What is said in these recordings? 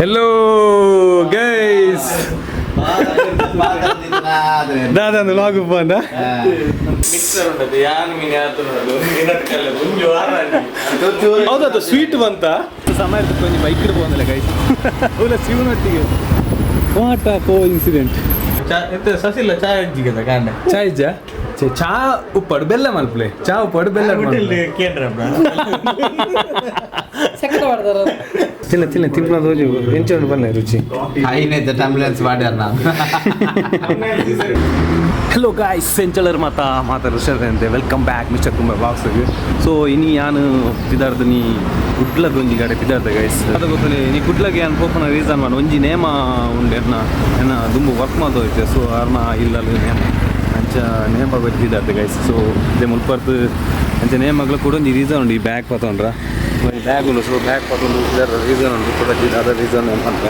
Hello guys. Dada ಒಂದು log ಬಂದ mixer ಉಂಟದು ಯಾನು ಮೀನು ಯಾತುನದು ನಿನ್ನಟ್ಕಲ್ಲ ಮುಂಜು ಆರಾನಿ ಹೌದದು ಸ್ವೀಟ್ ಬಂತ ಸಮಯ ಕೊಂಚ ಬೈಕ್ ಬಂದಲ್ಲ ಗೈಸ್ ಅವಳ ಶಿವನೊಟ್ಟಿಗೆ ವಾಟ್ ಅ ಕೋ ಇನ್ಸಿಡೆಂಟ್ ಎಂತ ಸಸಿಲ್ಲ ಚಾ ಅಜ್ಜಿಗೆ ಕಾಂಡ ಚಾ ಇಜ್ಜ ಚಾ ಉಪ್ಪಡು ಬೆಲ್ಲ ಮಲ್ಪಲೆ ಚಾ ಉಪ್ಪಡು ಬೆಲ್ಲ ಕೇಂದ್ರ ಸಕ್ಕರೆ ಮಾಡ್ತಾರ ತಿನ್ನ ತಿನ್ನ ತಿನ್ನ ರೋಜು ಎಂಚು ಬಲ್ಲ ರುಚಿ ಐನೈತೆ ಆಂಬುಲೆನ್ಸ್ ಮಾಡ್ಯಾರ ನಾನು ಹಲೋ ಗಾಯ್ಸ್ ಸೆಂಚಲರ್ ಮಾತಾಡ್ತಾರೆ welcome back mister Kumbra ವ್ಲಾಗ್ಸ್ಗೆ so ಇನಿ ಯಾನು ಪಿದಾರ್ದು ನೀ ಗುಡ್ಲಗ್ ಒಂಜಿ ಗಾಡೆ ಪಿದಾರ್ದ ಗೈಸ್ ಅದು ಗೊತ್ತಲ್ಲಿ ನೀ ಗುಡ್ಲಗೆ ಏನು ಪೋಪನ ರೀಸನ್ ಮಾಡಿ ಒಂಜಿ ನೇಮ ಉಂಡು ಎನ್ನ ದುಂಬು ವರ್ಕ್ ಮಾಡೋಯ್ತೆ ಸೊ ಅರ್ನ ಇಲ್ಲಲ್ಲಿ ನೇಮ ಅಂಚ ನೇಮ ಗೊತ್ತಿದ್ದಾರ್ದು ಗೈಸ್ ಸೊ ಇದೇ ಮುಲ್ಪರ್ದು ಅಂಚ ನೇಮಗಳು ಕೂಡ ಒಂದು ರೀಸನ್ ಉಂಡು ಈ ಬ್ಯಾಗ್ ಪತ್ತೊಂಡ್ರ ಬ್ಯಾಗ್ ಉಂಡು ಸೊ ಬ್ಯಾಗ್ ಪತ್ತೊಂಡು ಇದರ ರೀಸನ್ ಉಂಟು ಕೂಡ ಅದರ ರೀಸನ್ ಅಂತ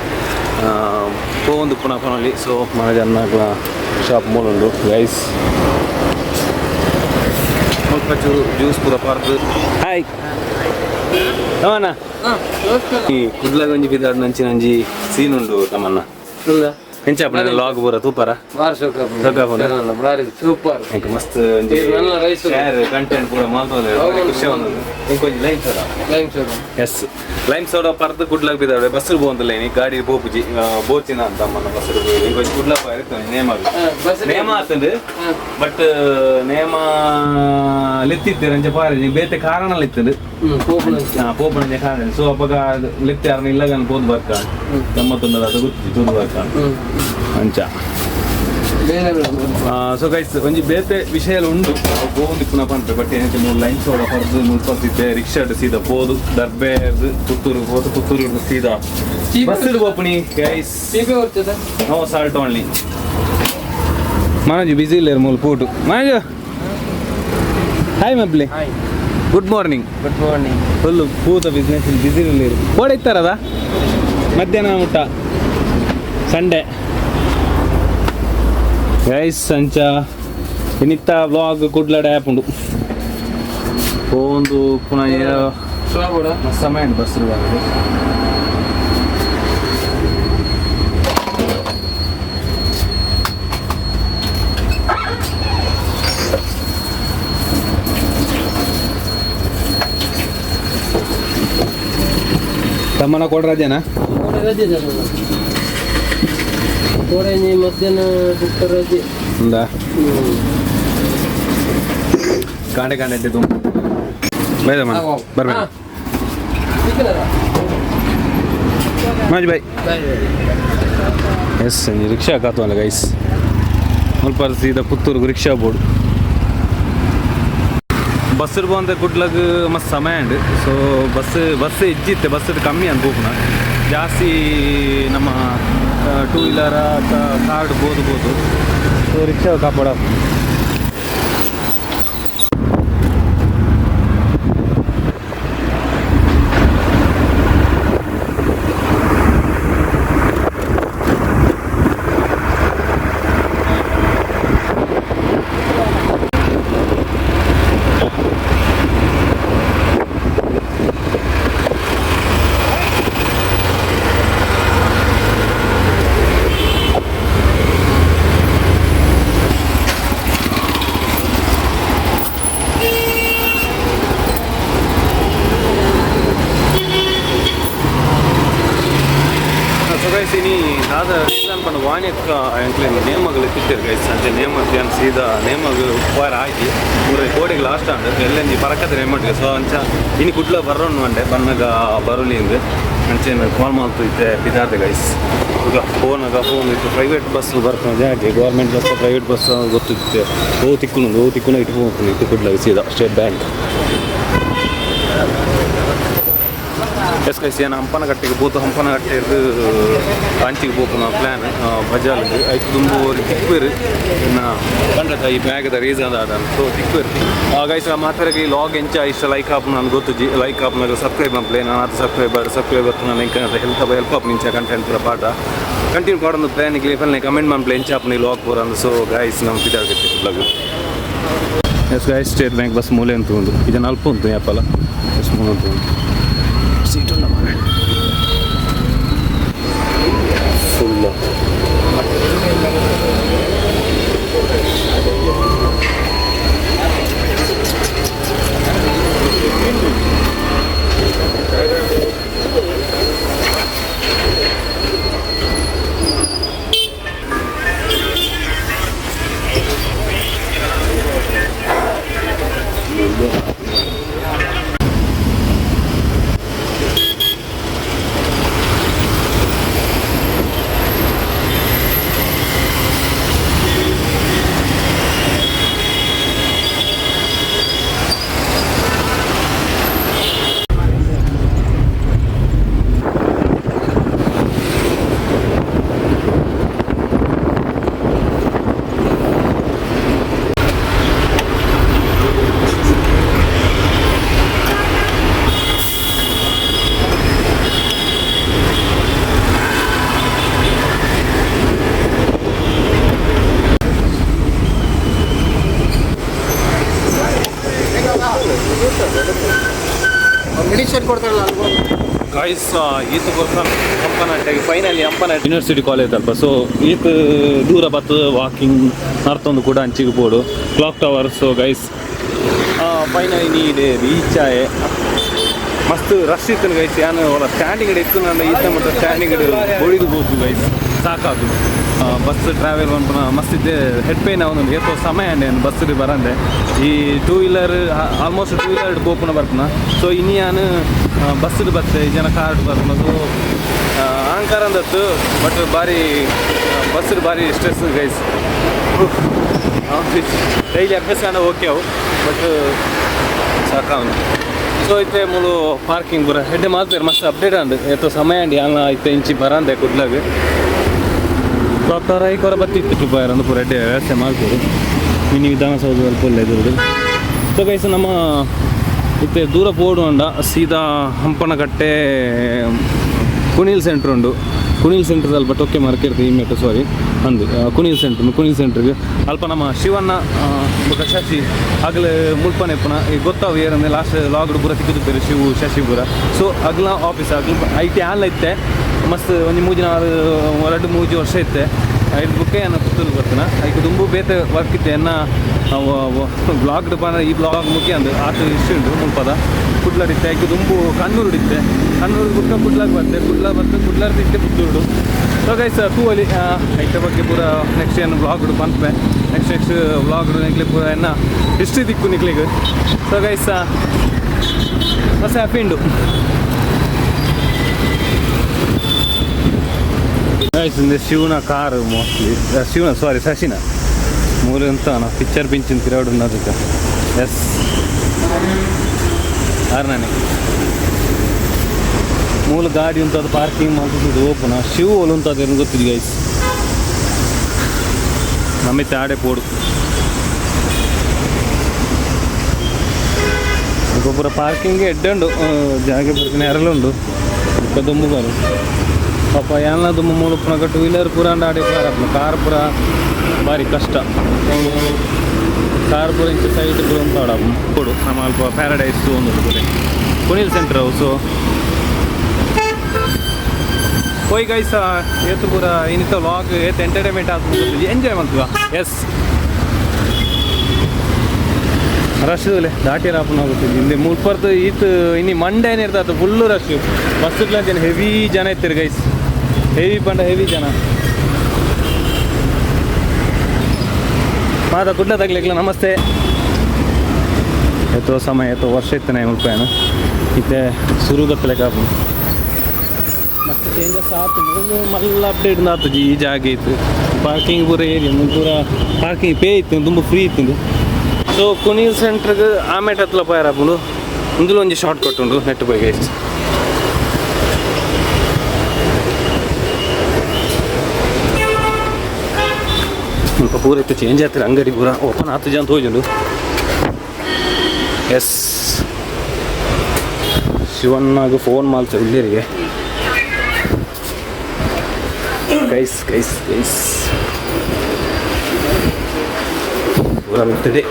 ಒಂದು ಪುನಃ ಪುನಲ್ಲಿ ಸೊ ಮನ ಜನ ಶಾಪ್ ಮೂಲುಂಡು ಗೈಸ್ ಸ್ವಲ್ಪ ಚೂರು ಜ್ಯೂಸ್ ಪೂರ ಪಾರ್ದು ಹಾಯ್ ಅವನ ಈ ಕುಡ್ಲಾಗ ಒಂಜಿ ಬಿದ್ದಾಡ್ ನಂಚಿ ನಂಜಿ ಸೀನ್ ಉಂಡು ತಮ್ಮನ್ನ ಹೆಂಚಪ್ಪ ಲಾಗ್ ಬರ ತೂಪರ ಸೂಪರ್ ಮಸ್ತ್ ಶೇರ್ ಕಂಟೆಂಟ್ ಪೂರ ಮಾತಾಡೋದು ಖುಷಿ ಕೊಂಚ ಎಸ್ ಲೈಮ್ ಸೋಡಾ ಪರ್ದು ಕುಡ್ಲಾಗ ಬಿದ್ದಾವೆ ಬಸ್ಸು ಬೋಂದಿಲ್ಲ ನೀ ಗಾಡಿ ಬೋಪುಜಿ ಬೋಚಿನ ಅಂತ ಅಮ್ಮನ ಬಸ್ಸು ಕೊಂಚ ಕುಡ್ಲಾಗ ಇರ್ತವೆ ನೇಮ ಆತಂದು ಬಟ್ ನೇಮ ಲೆತ್ತಿತ್ತು ರಂಜ ಪಾರ ಬೇತೆ ಕಾರಣ ಲೆತ್ತದು ಪೋಪನ ಕಾರಣ ಸೊ ಅಪ್ಪಾಗ ಲೆತ್ತಿ ಯಾರನ್ನ ಇಲ್ಲಗನ್ ಬೋದು ಬರ್ಕ ಗಮ್ಮತ್ತೊಂದದ ಅದು ಗೊತ್ತಿ ತೂದು ಬರ್ಕ ಅಂಚ ಸೊ ಗೈಸ್ ಒಂಜಿ ಬೇತೆ ವಿಷಯ ಉಂಡು ಗೋಂದಿ ಪುನಃ ಪಂಡ್ರೆ ಬಟ್ ಏನೈತೆ 3 ಲೈನ್ ಸೋಡ ಪರ್ದು ಮುಲ್ಪತ್ತಿದ್ದೆ ರಿಕ್ಷಾಡ್ ಸೀದಾ ಪೋದು ದರ್ಬೇರ್ದು ಪುತ್ತೂರು ಹೋದು ಪುತ್ತೂರು ಸೀದಾ ಬಸ್ ಹೋಪುನಿ ಗೈಸ್ ನೋ ಸಾಲ್ಟ್ ಓನ್ಲಿ ಮನೋಜ್ ಬಿಸಿ ಇಲ್ಲ ಮೂಲ ಪೂಟು ಮನೋಜ್ ಹಾಯ್ ಮಬ್ಲಿ ಗುಡ್ ಮಾರ್ನಿಂಗ್ ಫುಲ್ಲು ಪೂತ ಬಿಸ್ನೆಸ್ ಬಿಸಿ ಇರು ಓಡ ಇತ್ತಾರದ ಮಧ್ಯಾಹ್ನ ಊಟ ಸಂಡೇ ಗೈಸ್ ಸಂಚ ಇನ್ನಿತ್ತ ವ್ಲಾಗ್ ಕುಡ್ಲಾಡ ಆ್ಯಪ್ ಉಂಡು ಒಂದು ಪುನಃ ಸಮಯ ಉಂಟು ಬಸ್ ತಮ್ಮನ ಕೊಡ ರಜೆನಾ ಮಧ್ಯಾಹ್ನ ರಜೆ ఉందా ಕಾಂಡೆ ಕಾಂಡೆ ತುಂಬ ಬೈದಮ್ಮ ಬರ್ಬೇಡ ಮಾಜಿ ಬಾಯ್ ಎಸ್ ರಿಕ್ಷಾ ಕಾತವಲ್ಲ ಗೈಸ್ ಸ್ವಲ್ಪ ಸೀದಾ ಪುತ್ತೂರ್ಗೆ ರಿಕ್ಷಾ ಬೋರ್ಡು ಬಸ್ ಬಂದ ಕುಡ್ಲಾಗ ಮಸ್ತ್ ಸಮಯ ಉಂಡು ಸೊ ಬಸ್ ಇಜ್ಜಿತ್ತೆ ಬಸ್ ಕಮ್ಮಿ ಅಂತ ಹೋಗ್ನ ಜಾಸ್ತಿ ನಮ್ಮ ಟೂ ವೀಲರ ಕಾರ್ಡ್ ಬೋದು ಸೊ ರಿಕ್ಷಾ ಕಾಪಾಡ ಇನಿ ದಾದ ರೀಸನ್ ಪಂಡ ವಾಣಿಯಕ್ಕ ಎಂಕ್ಲೇನು ನೇಮಗಳು ಇತ್ತಿರು ಗೈಸ್ ಅಂಚೆ ನೇಮ ಸೀದಾ ನೇಮಗಳು ಉಪ್ಪಾರ ಹಾಕಿ ಮೂರು ಕೋಡಿಗೆ ಲಾಸ್ಟ್ ಅಂಡ್ ಎಲ್ಲೆಂಜಿ ಪರಕದ ನೇಮಟ್ಗೆ ಸೊ ಅಂಚ ಇನಿ ಕುಡ್ಲ ಬರೋನು ಅಂಡೆ ಬನ್ನಗ ಬರೋಲಿ ಅಂದು ಅಂಚೆನ ಕಾಲ್ ಮಾಡ್ತು ಇತ್ತೆ ಬಿದ್ದಾರ್ದೆ ಗೈಸ್ ಈಗ ಫೋನ್ ಇತ್ತು ಪ್ರೈವೇಟ್ ಬಸ್ ಬರ್ತದೆ ಜಾಗೆ ಗೌರ್ಮೆಂಟ್ ಬಸ್ ಪ್ರೈವೇಟ್ ಬಸ್ ಗೊತ್ತಿತ್ತೆ ಓ ತಿಕ್ಕುನು ಇಟ್ಟು ಹೋಗ್ತೀನಿ ಇತ್ತು ಕುಡ್ಲಾಗ ಸೀದಾ ಸ್ಟೇಟ್ ಬ್ಯಾಂಕ್ ಎಸ್ ಗೈಸ್ ಏನು ಹಂಪನಗಟ್ಟೆಗೆ ಬೋತು ಹಂಪನಗಟ್ಟೆ ಕಾಂಚಿಗೆ ಬೋಪುನ ಪ್ಲ್ಯಾನ್ ಬಜಾರ್ಗೆ ಐದು ತುಂಬು ತಿಕ್ವೇರು ಇನ್ನು ಕಂಡ್ರೆ ಈ ಬ್ಯಾಗದ ರೀಸನ್ ಅದ ಸೊ ತಿಕ್ವೇರು ಗೈಸ್ ಮಾತಾಡಿಗೆ ಲಾಗ್ ಎಂಚ ಇಷ್ಟ ಲೈಕ್ ಆಪ್ ನಾನು ಗೊತ್ತು ಲೈಕ್ ಆಪ್ ನನಗೆ ಸಬ್ಸ್ಕ್ರೈಬ್ ಮಾಡ್ಲೇ ನಾನು ಅದು ಸಬ್ಸ್ಕ್ರೈಬ್ ಬರ್ತು ನಾನು ಹೆಲ್ಪ್ ಆಪ್ ನಿಂಚ ಕಂಟೆಂಟ್ ಪೂರ ಪಾಠ ಕಂಟಿನ್ಯೂ ಮಾಡೋದು ಪ್ಲ್ಯಾನಿಗೆ ಫೆಲ್ನೆ ಕಮೆಂಟ್ ಮಾಡ್ಲೇ ಎಂಚ ಆಪ್ ನೀ ಲಾಗ್ ಪೂರ ಅಂದು ಸೊ ಗೈಸ್ ನಮ್ಮ ಪಿದಾಗತ್ತೆ blog yes guys State Bank bus ಮೂಲೆ ಅಂತ ಒಂದು ಇದನ್ನು ಅಲ್ಪ ಉಂಟು ಯಾಪಲ್ಲ ಎಸ್ ಮೂಲೆ ಅಂತ ಒಂದು ಸೀಟು ನಮ್ಮ ಗೈಸ್ ಈತ ಬರ್ತಾನೆ ಹಂಪನಟ್ಟೆಗೆ ಫೈನಲಿ ಹಂಪನಟ್ಟೆ ಯೂನಿವರ್ಸಿಟಿ ಕಾಲೇಜ್ ಅಲ್ಪ ಸೊ ಈತ ದೂರ ಬತ್ತು ವಾಕಿಂಗ್ ನರ್ತೊಂದು ಕೂಡ ಹಂಚಿಗೆ ಬೋಡು clock tower so guys finally ನೀಡೆ ರೀಚ್ ಆಯೆ ಮಸ್ತ್ ರಶ್ ಇತ್ತು ಗೈಸ್ ಯಾನು ಅವಳ ಸ್ಟ್ಯಾಂಡಿಂಗ್ ಇತ್ತು ನಾನು ಈತ ಮತ್ತು ಸ್ಟ್ಯಾಂಡಿಂಗ್ ಹೊಡಿದು ಹೋಗ್ತು ಗೈಸ್ ಸಾಕಾದು ಬಸ್ ಟ್ರಾವೆಲ್ ಒಂದು ಮಸ್ತ್ ಇದ್ದೆ ಹೆಡ್ ಪೇನ್ ಅವನು ಏತೋ ಸಮಯ ಅಂಡೆ ಬಸ್ ಬರಂದೆ ಈ two wheeler almost two wheeler ಬೋಪುನ ಬರ್ಪನ ಸೊ ಇನ್ನು ನಾನು ಬಸ್ ಬತ್ತೆ ಜನ ಕಾರ್ ಬರ್ಪನ ಸೊ ಅಹಂಕಾರ ಅಂದತ್ತು ಬಟ್ ಭಾರಿ ಬಸ್ ಭಾರಿ ಸ್ಟ್ರೆಸ್ ಗೈಸ್ ಡೈಲಿ ಅಭ್ಯಾಸ ಓಕೆ ಅವು ಬಟ್ ಸಾಕಾವನು ಸೊ ಐತೆ ಮೂಲು ಪಾರ್ಕಿಂಗ್ ಬರ ಹೆಡ್ಡೆ ಮಾಡ್ತಾರೆ ಮಸ್ತ್ ಅಪ್ಡೇಟ್ ಅಂಡ್ ಏತೋ ಸಮಯ ಅಂಡಿ ಅಲ್ಲ ಐತೆ ಇಂಚಿ ಬರಂದೆ ಕುಡ್ಲಾಗ ಡಾಕ್ಟರ್ ಐಕೋರ ಬತ್ತಿತ್ತು ಒಂದು ಪೂರ ಎಡ್ಡೆ ವ್ಯವಸ್ಥೆ ಮಾಡ್ಬೋದು ಮಿನಿ ವಿಧಾನಸೌಧದಲ್ಲಿ ಫುಲ್ ಎದುರು ಸೊ ಗೈಸ್ ನಮ್ಮ ಇತ್ತೆ ದೂರ ಪೋಡು ಅಂಡ ಸೀದಾ ಹಂಪನಕಟ್ಟೆ ಕುಣಿಲ್ ಸೆಂಟ್ರ್ ಉಂಡು ಕುಣಿಲ್ ಸೆಂಟ್ರದಲ್ಲಿ ಬಟ್ ಓಕೆ ಮಾರ್ಕಿರ್ತೀವಿ ಇಮ್ಮೆಟ್ಟು ಸಾರಿ ಅಂದು ಕುಣಿಲ್ ಸೆಂಟ್ರಿಗೆ ಅಲ್ಪ ನಮ್ಮ ಶಿವಣ್ಣ ಬೊಕ ಶಶಿ ಆಗ್ಲೇ ಮುಲ್ಪನೆಪ್ಪನ ಈಗ ಗೊತ್ತಾವು ಏನಂದ್ರೆ ಲಾಸ್ಟ್ ಲಾಗ್ಡು ಪೂರ ತಿಕ್ಕಿದ್ರು ಶಿವು ಶಶಿ ಪೂರ ಸೊ ಅಗ್ಲ ಆಫೀಸ್ ಆಗ್ಲಿ ಐಟಿ ಆಲ್ ಐತೆ ಮಸ್ತ್ ಒಂದು 2-3 ವರ್ಷ ಐತೆ ಐದು ಬುಕ್ಕೆ ಅನ್ನ ಪುತ್ತೂರು ಬರ್ತಾನೆ ಐದು ತುಂಬ ಬೇತೆ ವರ್ಕ್ ಇತ್ತೆ ಅನ್ನ ಬ್ಲಾಗ್ಡ್ ಬನ ಈ ಬ್ಲಾಗ್ ಮುಖ್ಯ ಅಂದು ಆತ ಇಷ್ಟು ಉಂಟು ಮುಲ್ಪದ ಕುಡ್ಲರ್ ಇತ್ತೆ ಐದು ತುಂಬ ಕಣ್ಣೂರು ಇತ್ತೆ ಕಣ್ಣೂರು ಬುಕ್ಕ ಕುಡ್ಲಾಗ ಬರ್ತೆ ಕುಡ್ಲರ್ ಇತ್ತೆ ಪುತ್ತೂರು ಸೊ ಗೈಸ್ ತೂವಲಿ ಐತೆ ಬಗ್ಗೆ ಪೂರ ನೆಕ್ಸ್ಟ್ ಏನು ಬ್ಲಾಗ್ಡು ಬಂತವೆ ನೆಕ್ಸ್ಟ್ ಬ್ಲಾಗ್ಡು ನಿಕ್ಲಿ ಪೂರ ಎನ್ನ ಹಿಸ್ಟ್ರಿ ದಿಕ್ಕು ನಿಕ್ಲಿಗೆ ಸೊ ಗೈಸ್ ಮಸ್ತ್ ಹ್ಯಾಪಿ ಉಂಡು ಗೈಸ್ ಇಂದ ಶಿವನ ಕಾರ್ ಮೋಸ್ಟ್ಲಿ ಶಶಿನ ಮೂರು ಅಂತ ನಾ ಪಿಕ್ಚರ್ ಪಿಂಚಿನ ತಿರುಗಾಡು ಅದಕ್ಕೆ ಎಸ್ ಆರ್ನಾನೆ ಮೂಲ ಗಾಡಿ ಉಂಟು ಪಾರ್ಕಿಂಗ್ ಮಾಡ್ತಿದ್ದು ಓಪನ್ ಶಿವ ಒಲು ಅಂತ ಅದೇನು ಗೊತ್ತಿದ್ದು ಗೈಸ್ ನಮ್ಮಿತ್ತೆ ಆಡೆ ಪೋಡು ಗೊಬ್ಬರ ಪಾರ್ಕಿಂಗ್ ಎಡ್ಡುಂಡು ಜಾಗ ಬರ್ತೀನಿ ಎರಲುಂಡು ದುಂಬು ಬಾರು ಪಾಪ ಎಲ್ಲ ತುಂಬ ಮೂಲ ಪುನಃ ಟೂ ವೀಲರ್ ಪೂರ ಆಡಿ ಪೂರ ಕಾರ್ ಪೂರ ಭಾರಿ ಕಷ್ಟ ಕಾರ್ ಪೂರ ಇಂಚ ಸೈಡ್ ಪೂರ ಉಂಟಾಡ ಕೊಡು ನಮ್ಮ ಅಲ್ಪ ಪ್ಯಾರಡೈಸ್ ಒಂದು ಕುಣಿಲ್ ಸೆಂಟರ್ ಹೌಸು ಹೋಯ್ ಗೈಸ್ ಏತು ಪೂರ ಇನ್ನಿತ ವ್ಲಾಗ್ ಏತು ಎಂಟರ್ಟೈನ್ಮೆಂಟ್ ಆಗ್ತದೆ ಎಂಜಾಯ್ ಮಾಡ್ತೀವ ಎಸ್ ರಶ್ದಲೆ ದಾಟಿ ರಾಪನ ಹೋಗುತ್ತಿದ್ದೆ ಹಿಂದೆ ಮುಲ್ಪರ್ದು ಈತು ಇನ್ನು ಮಂಡೆ ಏನಿರ್ತದೆ ಫುಲ್ಲು ರಶ್ ಬಸ್ಸುಗಳ ಜನ ಹೆವಿ ಜನ ಇರ್ತಾರೆ ಗೈಸ್ ಹೆವಿ ಜನ ಮಾದ ಕುಡ್ಲ ತಗ್ಲಿಕ್ಲ ನಮಸ್ತೆ ಎತ್ತೋ ಸಮಯ ಎತ್ತೋ ವರ್ಷ ಇತ್ತನೆ ಮುಲ್ಪಾಯನ ಇತ್ತೆ ಶುರು ಬತ್ತಲೆಕ್ಕ ಮತ್ತೆ ಚೇಂಜಸ್ ಆಯ್ತು ಮಲ್ಲ ಅಪ್ಡೇಟ್ ಆಯ್ತು ಈ ಜಾಗ ಇತ್ತು ಪಾರ್ಕಿಂಗ್ ಪೂರ ಏರಿಯಾ ಪೂರ ಪಾರ್ಕಿಂಗ್ ಪೇ ಇತ್ತು ತುಂಬ ಫ್ರೀ ಇತ್ತು ಸೊ ಕುಣಿಲ್ ಸೆಂಟ್ರಿಗೆ ಆಮೇಟ್ ಹತ್ತಲ ಪಾಯರಾಪುಂಡು ಮುಂದಲು ಒಂಜಿ ಶಾರ್ಟ್ ಕಟ್ ಉಂಡು ನೆಟ್ ಬೈ ಗೈಸ್ ಸ್ವಲ್ಪ ಪೂರ ಇತ್ತು ಚೇಂಜ್ ಆಗ್ತಾರೆ ಅಂಗಡಿ ಪೂರ ಓಪನ್ ಆಗ್ತದೆ ಅಂತ ಹೋಯ್ದುಂಡು ಎಸ್ ಶಿವಣ್ಣಗೆ ಫೋನ್ ಮಾಡ್ತಾರೆ ಇಲ್ಲಿರಿಗೆ ಗೈಸ್ ಪೂರ ಬಿಡ್ತದೆ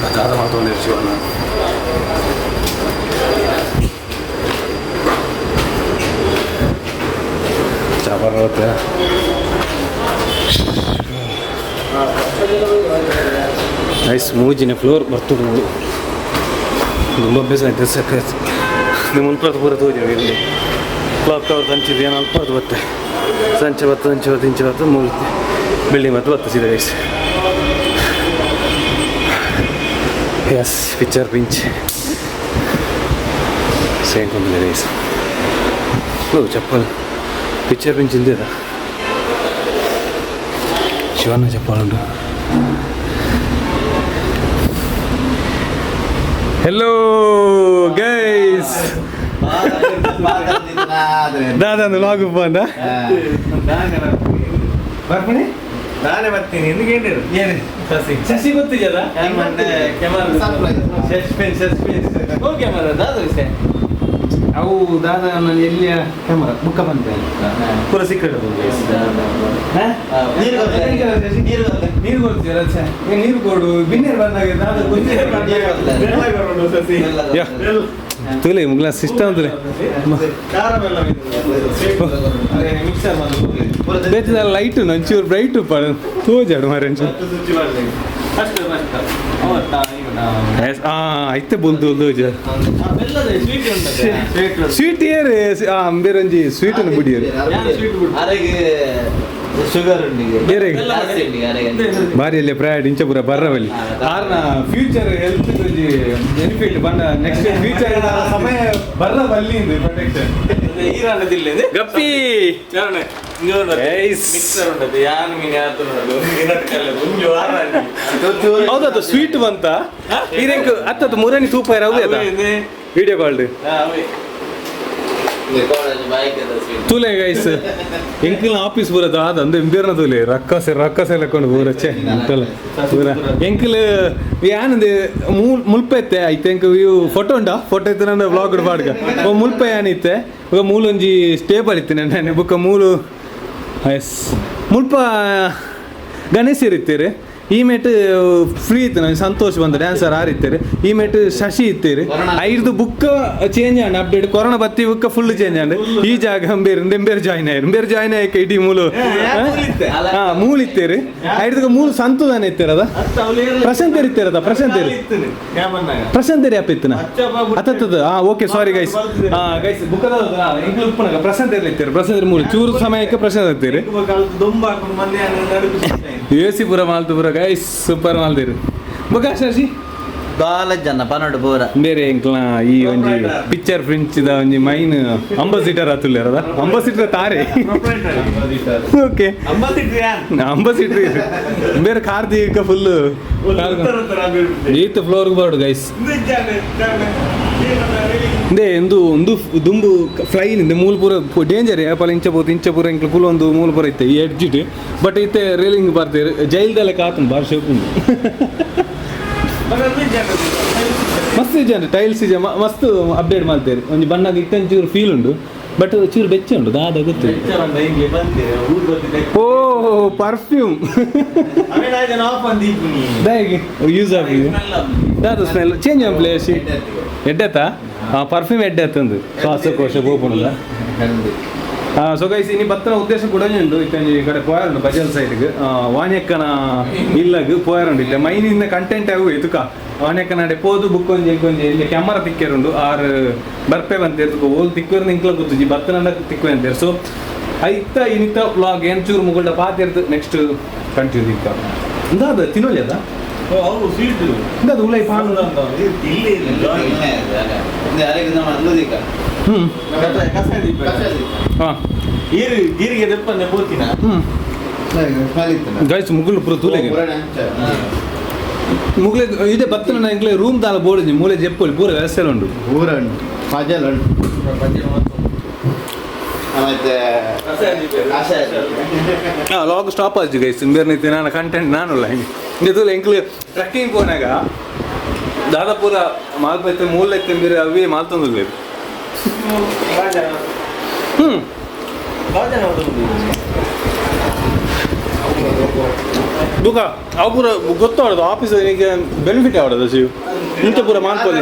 ಅದಾದ ಮಾತೊಂದಿರು ಶಿವಣ್ಣ ಬರುತ್ತೆ ನೈಸ್ ಮೂಜಿನ ಫ್ಲೋರ್ ಬರ್ತದೆ ನೋಡಿ ತುಂಬ ಅಭ್ಯಾಸ ಆಯ್ತು ಸಕ್ಕತ್ ನೀವು ಮುನ್ಪತ್ತು ಪೂರ ತೋಜಿವಿ ಇಲ್ಲಿ ಕ್ಲಾಕ್ ಟವರ್ ಹಂಚಿದ್ದು ಏನು ಅಲ್ಪ ಅದು ಬತ್ತೆ ಸಂಚೆ ಬತ್ತು ಮೂರು ಬಿಲ್ಡಿಂಗ್ ಮತ್ತು ಬತ್ತು ಸೀದಾ ಗೈಸ್ ಎಸ್ ಪಿಕ್ಚರ್ ಪಿಂಚ್ ಸೇಮ್ ಕೊಂದಿದೆ ಗೈಸ್ ಚಪ್ಪಲ್ ಪಿಕ್ಚರ್ ಪಿಂಚ್ ಇಲ್ದಿದ ಶಿವಣ್ಣ ಚಪ್ಪಲ್ ಉಂಟು ಹೆಲೋ ಗೈಸ್ ದಾದಂದು ಲಾಗು ಬಂದ ಬರ್ಪಣಿ ನಾನೇ ಬರ್ತೀನಿ ఎందుకు ఏంటారు ಏನು ಶಶಿ ಗೊತ್ತಿದೆಯಲ್ಲ ಓ ಕ್ಯಾಮರಾ ದಾದ ವಿಷಯ ಅವು ದಾದ ನಾನು ಎಲ್ಲಿಯ ಕ್ಯಾಮರಾ ಬುಕ್ಕ ಬಂತೆ ಪೂರ ಸಿಕ್ಕಡು ನೀರು ಕೊಡ್ತೀರ ನೀರು ಕೊಡು ಬಿನ್ನೇರು ಬಂದಾಗ ತುಲೆ ಮುಗ್ಲ ಸಿಸ್ಟಮ್ ತುಲೆ ಬೇತಿದ ಲೈಟು ನಂಚೂರು ಬ್ರೈಟು ಪಡ ತೋಜಾಡು ಮಾರೆ ಐತೆ ಬೋಲ್ದು ಸ್ವೀಟ್ ಏರು ಬೇರೊಂಜಿ ಸ್ವೀಟ್ ಅನ್ನು ಬಿಡಿಯರು ಶುಗರ್ ಬಾರಿ ಅಲ್ಲಿ ಪ್ರಯಾಣ ಇಂಚ ಪೂರ ಬರ್ರವಲ್ಲಿ ಆರ್ನ ಫ್ಯೂಚರ್ ಹೆಲ್ತ್ ಬೆನಿಫಿಟ್ ಬಂದ ನೆಕ್ಸ್ಟ್ ಫ್ಯೂಚರ್ ಸಮಯ ಬರ್ರ ಬಲ್ಲಿ ಪ್ರೊಟೆಕ್ಷನ್ ಗಪ್ಪಿ ಹೌದದು ಸ್ವೀಟ್ ಬಂತ ಈರೆಂಕ್ ಹತ್ತತ್ತು ಮೂರನೇ ತೂಪ ಇರೋದೇ ವಿಡಿಯೋ ಕಾಲ್ ತೂಲೆ ಗೈಸ್ ಎಂಕಲ್ನ ಆಫೀಸ್ ಬರೋದು ಅದಂದು ಎಂಬೇರ್ನ ತೂಲೆ ರಕ್ಕಸೆ ಲೆಕ್ಕೊಂಡು ಬೂರಚ್ಚೆ ಪೂರ ಎಂಕಲ್ ಯಾನದು ಮುಲ್ಪೈತೆ ಐತೆ ಎಂಕ್ ಇವು ಫೋಟೋ ಉಂಟಾ ಫೋಟೋ ಇತ್ತು ನನ್ನ ವ್ಲಾಗ್ ಪಾಡ್ಗ ಮುಲ್ಪ ಏನಿತ್ತೆ ಮೂಲೊಂಜಿ ಸ್ಟೇಬಲ್ ಇತ್ತು ನನ್ನ ಬುಕ್ಕ ಮೂಲು ಎಸ್ ಮುಲ್ಪ ಗಣೇಶ್ ಇರುತ್ತೀರಿ ಈ ಮೇಟ್ ಫ್ರೀ ಇತ್ತು ನನಗೆ ಸಂತೋಷ ಬಂದ ಡ್ಯಾನ್ಸರ್ ಆರಿತ್ತೀರಿ ಈ ಮೇಟ್ ಶಶಿ ಇತ್ತೀರಿ ಐದು book change and update corona ಬತ್ತಿ ಬುಕ್ ಫುಲ್ ಚೇಂಜ್ ಆಂಡ್ ಈ ಜಾಗ ಬೇರೆ ಜಾಯ್ನ್ ಆಯ್ಕೆ ಇಡೀ ಮೂಲು ಮೂಲ್ ಇತ್ತೀರಿ ಐದು ಮೂಲು ಸಂತೋಷನ ಇತ್ತೀರದ ಪ್ರಶಾಂತೇರಿ ಇತ್ತೀರದ ಪ್ರಶಾಂತೇರಿ ಅಪ್ಪ ಇತ್ತನ ಅತ್ತದ ಓಕೆ ಸಾರಿ ಗೈಸ್ ಗೈಸ್ ಬುಕ್ಕದ ಉಪ್ಪನಾಗ ಪ್ರಶಾಂತೇರಿ ಇತ್ತೀರಿ ಪ್ರಶಾಂತೇರಿ ಮೂಲು ಚೂರು ಸಮಯಕ್ಕೆ ಪ್ರಶಾಂತ್ ಇತ್ತೀರಿ ಎಸಿ ಪುರ ಮಾಲ್ತು ಪುರ ಗೈಸ್ ಸೂಪರ್ ಮಾಲ್ತೀರಿ ಬುಕ್ಕ ಶಶಿ ಕಾಲೇಜನ್ನ ಪನ್ನೊಡು ಪೂರ ಬೇರೆ ಎಂಕ್ಲ ಈ ಒಂಜಿ ಪಿಕ್ಚರ್ ಫ್ರೆಂಚ್ ದ ಒಂಜಿ ಮೈನ್ ಅಂಬಾಸಿಡರ್ ಆತುಲ್ಲೇರದ ಅಂಬಾಸಿಡರ್ ತಾರೆ ಓಕೆ ಅಂಬಾಸಿಡರ್ ಬೇರೆ ಕಾರ್ತಿಕ ಫುಲ್ ಏತ್ ಫ್ಲೋರ್ಗೆ ಬರೋಡು ಗೈಸ್ ಇಂದೇ ಒಂದು ದುಂಬು ಫ್ಲೈನ್ ಇಂದೆ ಮೂಲ ಪೂರ ಡೇಂಜರ್ ಯಾಪಲ್ಲ ಇಂಚ ಪೂರ ಇಂಕ್ಲ ಫುಲ್ ಒಂದು ಮೂಲ ಪೂರ ಇತ್ತೆ ಈ ಎಡ್ಜಿಟ್ ಬಟ್ ಇತ್ತೆ ರೇಲಿಂಗ್ ಬರ್ತೀರಿ ಜೈಲ್ದೆಲ್ಲ ಕಾತುಂಡು ಬಾರಿ ಶೇಪುಂಡು ಮಸ್ತ್ ಜನ ಟೈಲ್ಸ್ ಇದೆ ಮಸ್ತ್ ಅಪ್ಡೇಟ್ ಮಾಡ್ತೇವೆ ಒಂದು ಬಣ್ಣದ ಇತ್ತಂಚೂರು ಫೀಲ್ ಉಂಟು ಬಟ್ ಚೂರು ಬೆಚ್ಚ ಉಂಟು ದಾದ ಗೊತ್ತು ಓ ಪರ್ಫ್ಯೂಮ್ ಯೂಸ್ ಆಗಿದೆ ದಾದ ಸ್ಮೆಲ್ ಚೇಂಜ್ ಆನ್ ಪ್ಲೇಸ್ ಎಡ್ಡೆತ್ತಾ ಪರ್ಫ್ಯೂಮ್ ಎಡ್ಡೆತ್ತಂದು ಶ್ವಾಸಕೋಶ ಗೋಪುನಲ್ಲ ಸೊ ಗೈಸ್ ಇನ್ನು ಬತ್ತನ ಉದ್ದೇಶ ಕೂಡ ಉಂಟು ಇತ್ತಂಜಿ ಈ ಕಡೆ ಪೋಯರುಂಡು ಬಜಲ್ ಸೈಡ್ಗೆ ವಾಣ್ಯಕ್ಕನ ಇಲ್ಲಗ್ ಪೋಯರುಂಡು ಇತ್ತೆ ಮೈನಿಂದ ಕಂಟೆಂಟ್ ಆಗು ಇತುಕ ವಾಣ್ಯಕ್ಕನ ಪೋದು ಬುಕ್ ಒಂಜಿ ಇಲ್ಲಿ ಕ್ಯಾಮರಾ ತಿಕ್ಕೇರುಂಡು ಆರ್ ಬರ್ಪೆ ಬಂತೇರು ಓಲ್ ತಿಕ್ಕೇರು ಇಂಕ್ಲ ಗೊತ್ತುಜಿ ಬತ್ತನ ತಿಕ್ಕುವೆ ಅಂತೇರು ಸೊ ಐತ ಇನಿತ ವ್ಲಾಗ್ ಏನು ಚೂರು ಮುಗುಳ್ದ ಪಾತಿರ್ದು ನೆಕ್ಸ್ಟ್ ಕಂಟಿನ್ಯೂ ತಿಕ್ಕ ಇಂದಾದ ತಿನ್ನೋಲಿ ಅದ ಇಂದಾದ ಉಲೈ ಪಾನು ಗೈಸ್ ಮುಗುಳು ಪುರ ತೂಲೆಗೆ ಮುಗುಲೆ ಇದೇ ಬತ್ತನ ಇಂಕ್ಲೆ ರೂಮ್ ದಾಲ ಬೋರ್ಡ್ ಮೂಲೆ ಜೆಪ್ಪೊಲಿ ಪೂರ ವ್ಯವಸ್ಥೆ ಉಂಟು ಲಾಗ್ ಸ್ಟಾಪ್ ಆಯ್ತು ಗೈಸ್ ಬೇರೆ ನಾನು ಕಂಟೆಂಟ್ ನಾನುಲ್ಲ ಹಿಂಗೆ ತೂಲೆ ಇಂಕ್ಲೆ ಟ್ರೆಕ್ಕಿಂಗ್ ಹೋನಾಗ ದಾದಾಪುರ ಮಾಲ್ಪೈತೆ ಮೂಲ ಐತೆ ಬೇರೆ ಅವೇ ಮಾಲ್ತೊಂದಿರ್ಬೇಕು ಬುಕ ಅವು ಪೂರ ಗೊತ್ತಾಡೋದು ಆಫೀಸ್ ಈಗ ಬೆನಿಫಿಟ್ ಆಡೋದು ಶಿವ್ ಇಂಥ ಪೂರ ಮಾಡ್ಕೊಳ್ಳಿ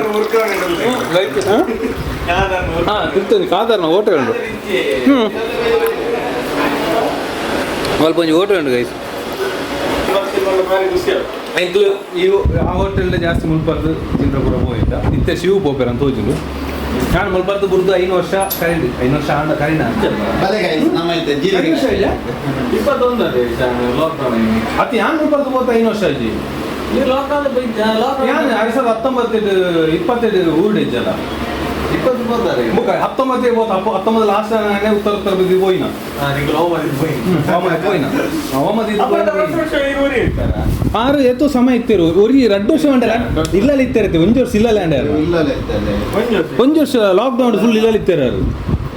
ಹಾಂ ತಿಂತೀನಿ ಕಾದಾರ್ನ ಹೋಟೆಲ್ ಉಂಟು ಸ್ವಲ್ಪ ಒಂಜಿ ಹೋಟೆಲ್ ಉಂಟು ಗೈಸ್ ಎಂಕ್ಲು ಇವು ಆ ಹೋಟೆಲ್ದ ಜಾಸ್ತಿ ಮುಲ್ಪರ್ದು ಚಿಂದ್ರಪುರ ಹೋಗಿದ್ದ ಇತ್ತೆ ಶಿವ ಪೋಪೇರ್ ಅಂತ ಹೋಗಿದ್ದು ನಾನು ಮುಲ್ಪರ್ದು ಬುರ್ದು 5 ವರ್ಷ ಕರೀದಿ 5 ವರ್ಷ ಆಂಡ ಕರೀನ 21 ಅದೇ ಲಾಕ್ಡೌನ್ ಅತಿ ಯಾನ್ ಮುಲ್ಪರ್ದು ಹೋದ 5 ವರ್ಷ ಅಜ್ಜಿ ಈ ಲಾಕ್ಡೌನ್ ಯಾನ್ 2022 ಊರ್ಡ್ ಇಜ್ಜಲ್ಲ 20 ಹೋದಾರೆ ಮುಖ 19 ಹೋದ 19 ಲಾಸ್ಟ್ ನಾನೇ ಉತ್ತರ ಬಿದ್ದು ಹೋಯಿನ ಆರು ಎತ್ತು ಸಮಯ ಇತ್ತಿರು ಒರಿ 2 ವರ್ಷ ಮಂಡಲ ಇಲ್ಲಲ್ಲಿ ಇತ್ತಿರತ್ತೆ 1 ವರ್ಷ ಇಲ್ಲ ಲ್ಯಾಂಡ್ ಯಾರು 1 ವರ್ಷ ಲಾಕ್ಡೌನ್ ಫುಲ್ ಇಲ್ಲಲ್ಲಿ ಇತ್ತಿರಾರು